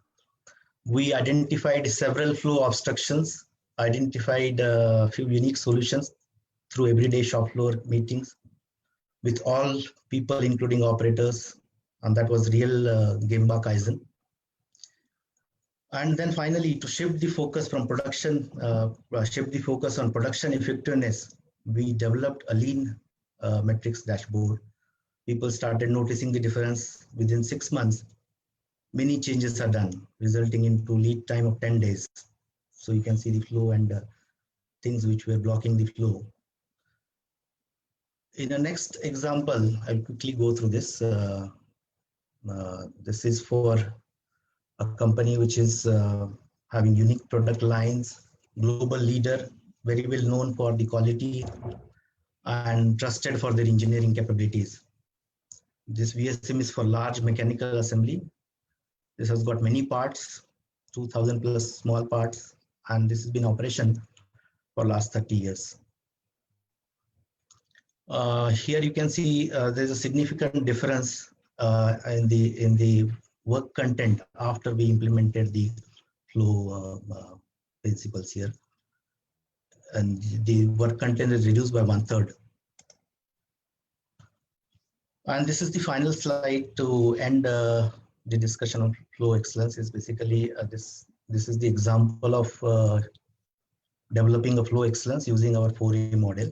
We identified several flow obstructions, identified a few unique solutions through everyday shop floor meetings with all people, including operators, and that was real Gemba Kaizen. And then finally, to shift the focus from production, shift the focus on production effectiveness, we developed a lean metrics dashboard. People started noticing the difference within 6 months. Many changes are done, resulting into lead time of 10 days. So you can see the flow and things which were blocking the flow. In the next example, I'll quickly go through this. This is for a company which is having unique product lines, global leader, very well known for the quality and trusted for their engineering capabilities. This VSM is for large mechanical assembly. This has got many parts, 2000 plus small parts, and this has been in operation for last 30 years. Here you can see there's a significant difference in the work content after we implemented the flow principles here, and the work content is reduced by 1/3. And this is the final slide to end the discussion on flow excellence. Is basically this is the example of developing a flow excellence using our 4A model.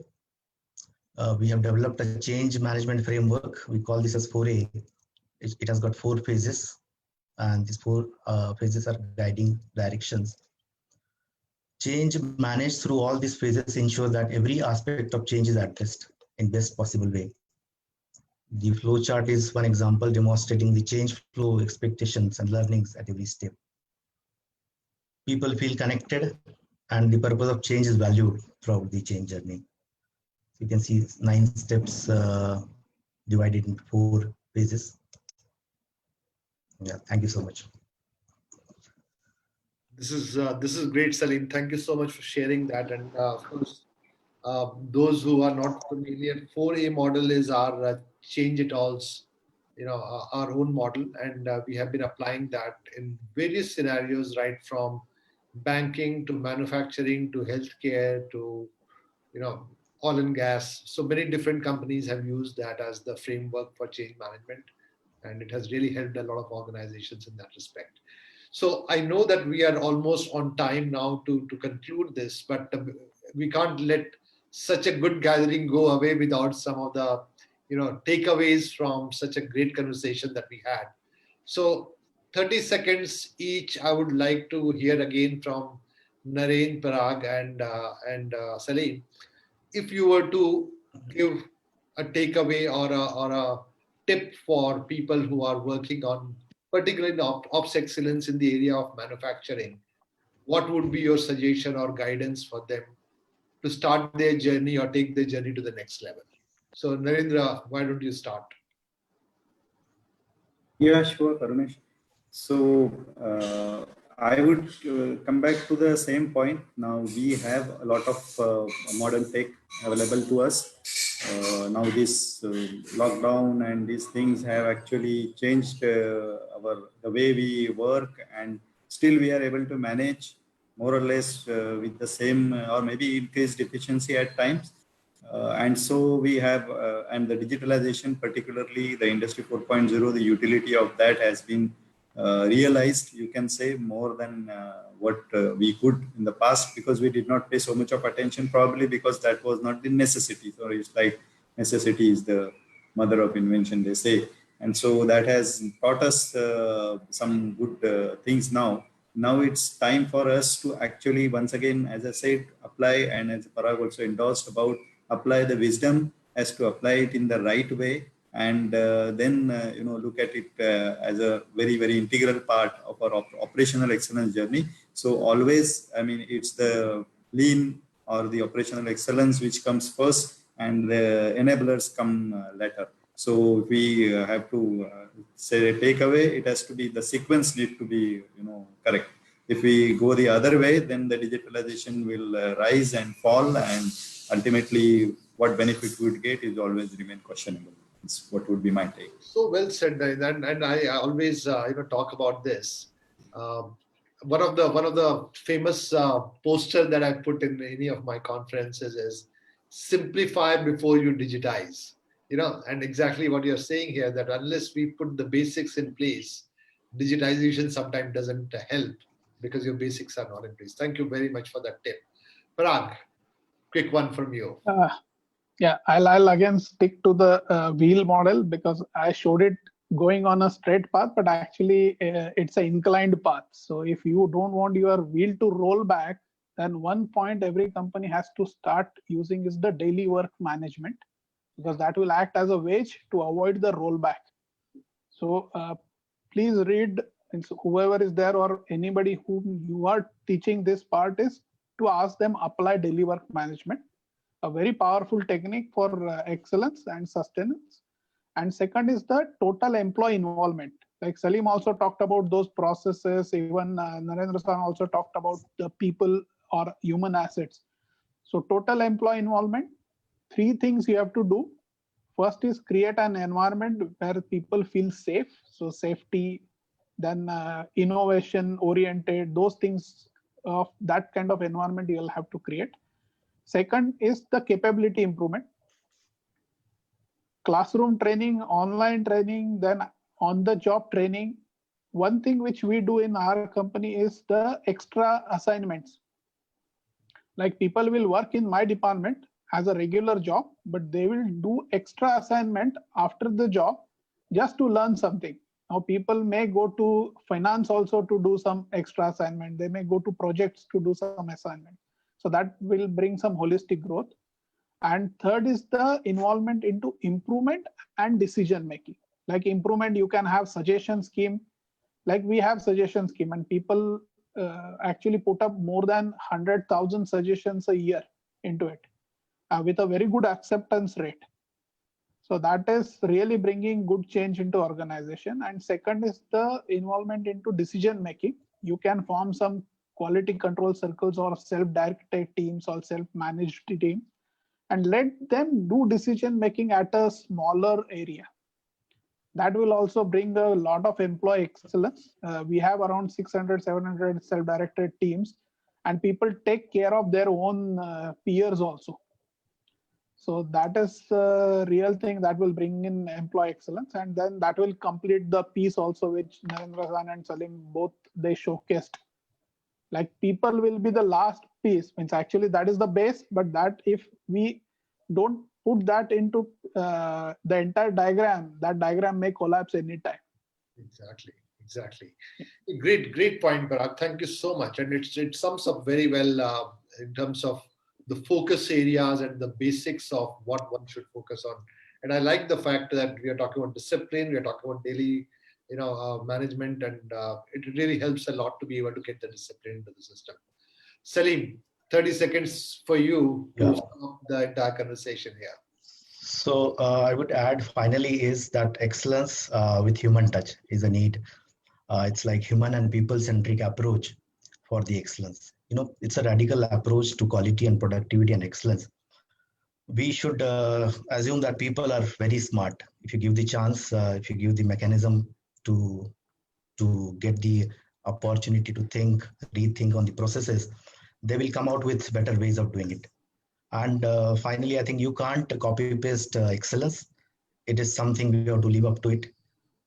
We have developed a change management framework. We call this as 4A. It has got 4 phases, and these 4 phases are guiding directions. Change managed through all these phases ensure that every aspect of change is addressed in best possible way. The flow chart is one example demonstrating the change flow expectations and learnings at every step. People feel connected, and the purpose of change is valued throughout the change journey. You can see 9 steps divided into 4 phases. Yeah, thank you so much. This is great, Salim. Thank you so much for sharing that. And of course, those who are not familiar, 4A model is our change it all's, our own model, and we have been applying that in various scenarios, right from banking to manufacturing to healthcare to oil and gas. So many different companies have used that as the framework for change management, and it has really helped a lot of organizations in that respect. So I know that we are almost on time now to conclude this, but we can't let such a good gathering go away without some of the takeaways from such a great conversation that we had. So 30 seconds each, I would like to hear again from Naren, Parag, and Salim. If you were to give a takeaway or a tip for people who are working on particularly ops excellence in the area of manufacturing, what would be your suggestion or guidance for them to start their journey or take their journey to the next level? So Narendra, why don't you start? Yeah, sure, Karunesh. So I would come back to the same point. Now we have a lot of modern tech available to us. Now this lockdown and these things have actually changed the way we work, and still we are able to manage more or less with the same or maybe increased efficiency at times. And so we have, and the digitalization, particularly the Industry 4.0, the utility of that has been realized, you can say, more than what we could in the past, because we did not pay so much of attention, probably because that was not the necessity. So it's like necessity is the mother of invention, they say. And so that has taught us some good things now. Now it's time for us to actually, once again, as I said, apply, and as Parag also endorsed about, apply the wisdom as to apply it in the right way, and then look at it as a very, very integral part of our operational excellence journey. So always, I mean, it's the lean or the operational excellence which comes first, and the enablers come later. So if we have to say a takeaway, it has to be, the sequence need to be correct. If we go the other way, then the digitalization will rise and fall, and ultimately what benefit we would get is always remain questionable. It's what would be my take. So well said, and I always talk about this. One of the famous poster that I put in any of my conferences is simplify before you digitize. And exactly what you're saying here, that unless we put the basics in place, digitization sometimes doesn't help because your basics are not in place. Thank you very much for that tip. Parag, quick one from you. Yeah, I'll again stick to the wheel model, because I showed it going on a straight path, but actually it's an inclined path. So if you don't want your wheel to roll back, then one point every company has to start using is the daily work management, because that will act as a wage to avoid the rollback. So please read, whoever is there or anybody whom you are teaching this part is to ask them apply daily work management, a very powerful technique for excellence and sustenance. And second is the total employee involvement. Like Salim also talked about those processes, even Narendra San also talked about the people or human assets. So total employee involvement, 3 things you have to do. First is create an environment where people feel safe. So safety, then innovation oriented, those things of that kind of environment you'll have to create. Second is the capability improvement. Classroom training, online training, then on the job training. One thing which we do in our company is the extra assignments. Like people will work in my department as a regular job, but they will do extra assignment after the job just to learn something. Now people may go to finance also to do some extra assignment. They may go to projects to do some assignment. So that will bring some holistic growth. And third is the involvement into improvement and decision making. Like improvement, you can have suggestion scheme. Like we have suggestion scheme, and people actually put up more than 100,000 suggestions a year into it with a very good acceptance rate. So that is really bringing good change into organization. And second is the involvement into decision making. You can form some quality control circles or self-directed teams or self-managed team, and let them do decision making at a smaller area. That will also bring a lot of employee excellence. We have around 600, 700 self-directed teams, and people take care of their own peers also. So that is the real thing that will bring in employee excellence. And then that will complete the piece also, which Narendra and Salim both they showcased. Like people will be the last piece, means actually that is the base, but that if we don't put that into the entire diagram, that diagram may collapse anytime. Exactly. Great point, Parag. Thank you so much. And it sums up very well in terms of the focus areas and the basics of what one should focus on. And I like the fact that we are talking about discipline, we are talking about daily management, and it really helps a lot to be able to get the discipline into the system. Salim, 30 seconds for you to stop the entire conversation here. So I would add finally is that excellence with human touch is a need. It's like human and people-centric approach for the excellence. It's a radical approach to quality and productivity and excellence. We should assume that people are very smart. If you give the chance, if you give the mechanism to get the opportunity to think, rethink on the processes, they will come out with better ways of doing it. And finally, I think you can't copy paste excellence. It is something you have to live up to it.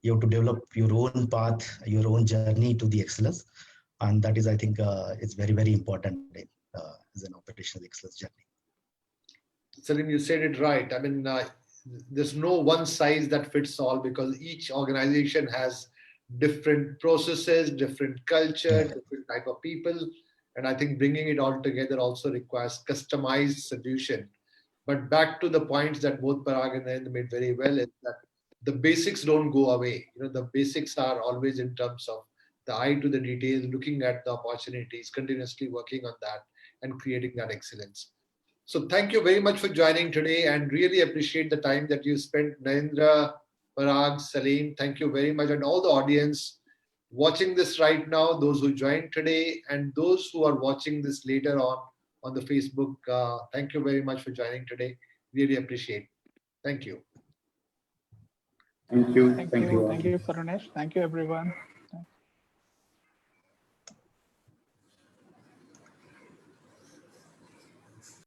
You have to develop your own path, your own journey to the excellence. And that is, I think, it's very, very important as an operational excellence journey. Salim, you said it right. I mean, there's no one size that fits all, because each organization has different processes, different culture, different type of people. And I think bringing it all together also requires customized solution. But back to the points that both Parag and Narendra made very well is that the basics don't go away. The basics are always in terms of the eye to the details, looking at the opportunities, continuously working on that and creating that excellence. So thank you very much for joining today, and really appreciate the time that you spent. Narendra, Parag, Salim, thank you very much. And all the audience watching this right now, those who joined today and those who are watching this later on the Facebook, thank you very much for joining today. Really appreciate it. Thank you. Thank you. Thank you, Pranesh. Thank you, everyone.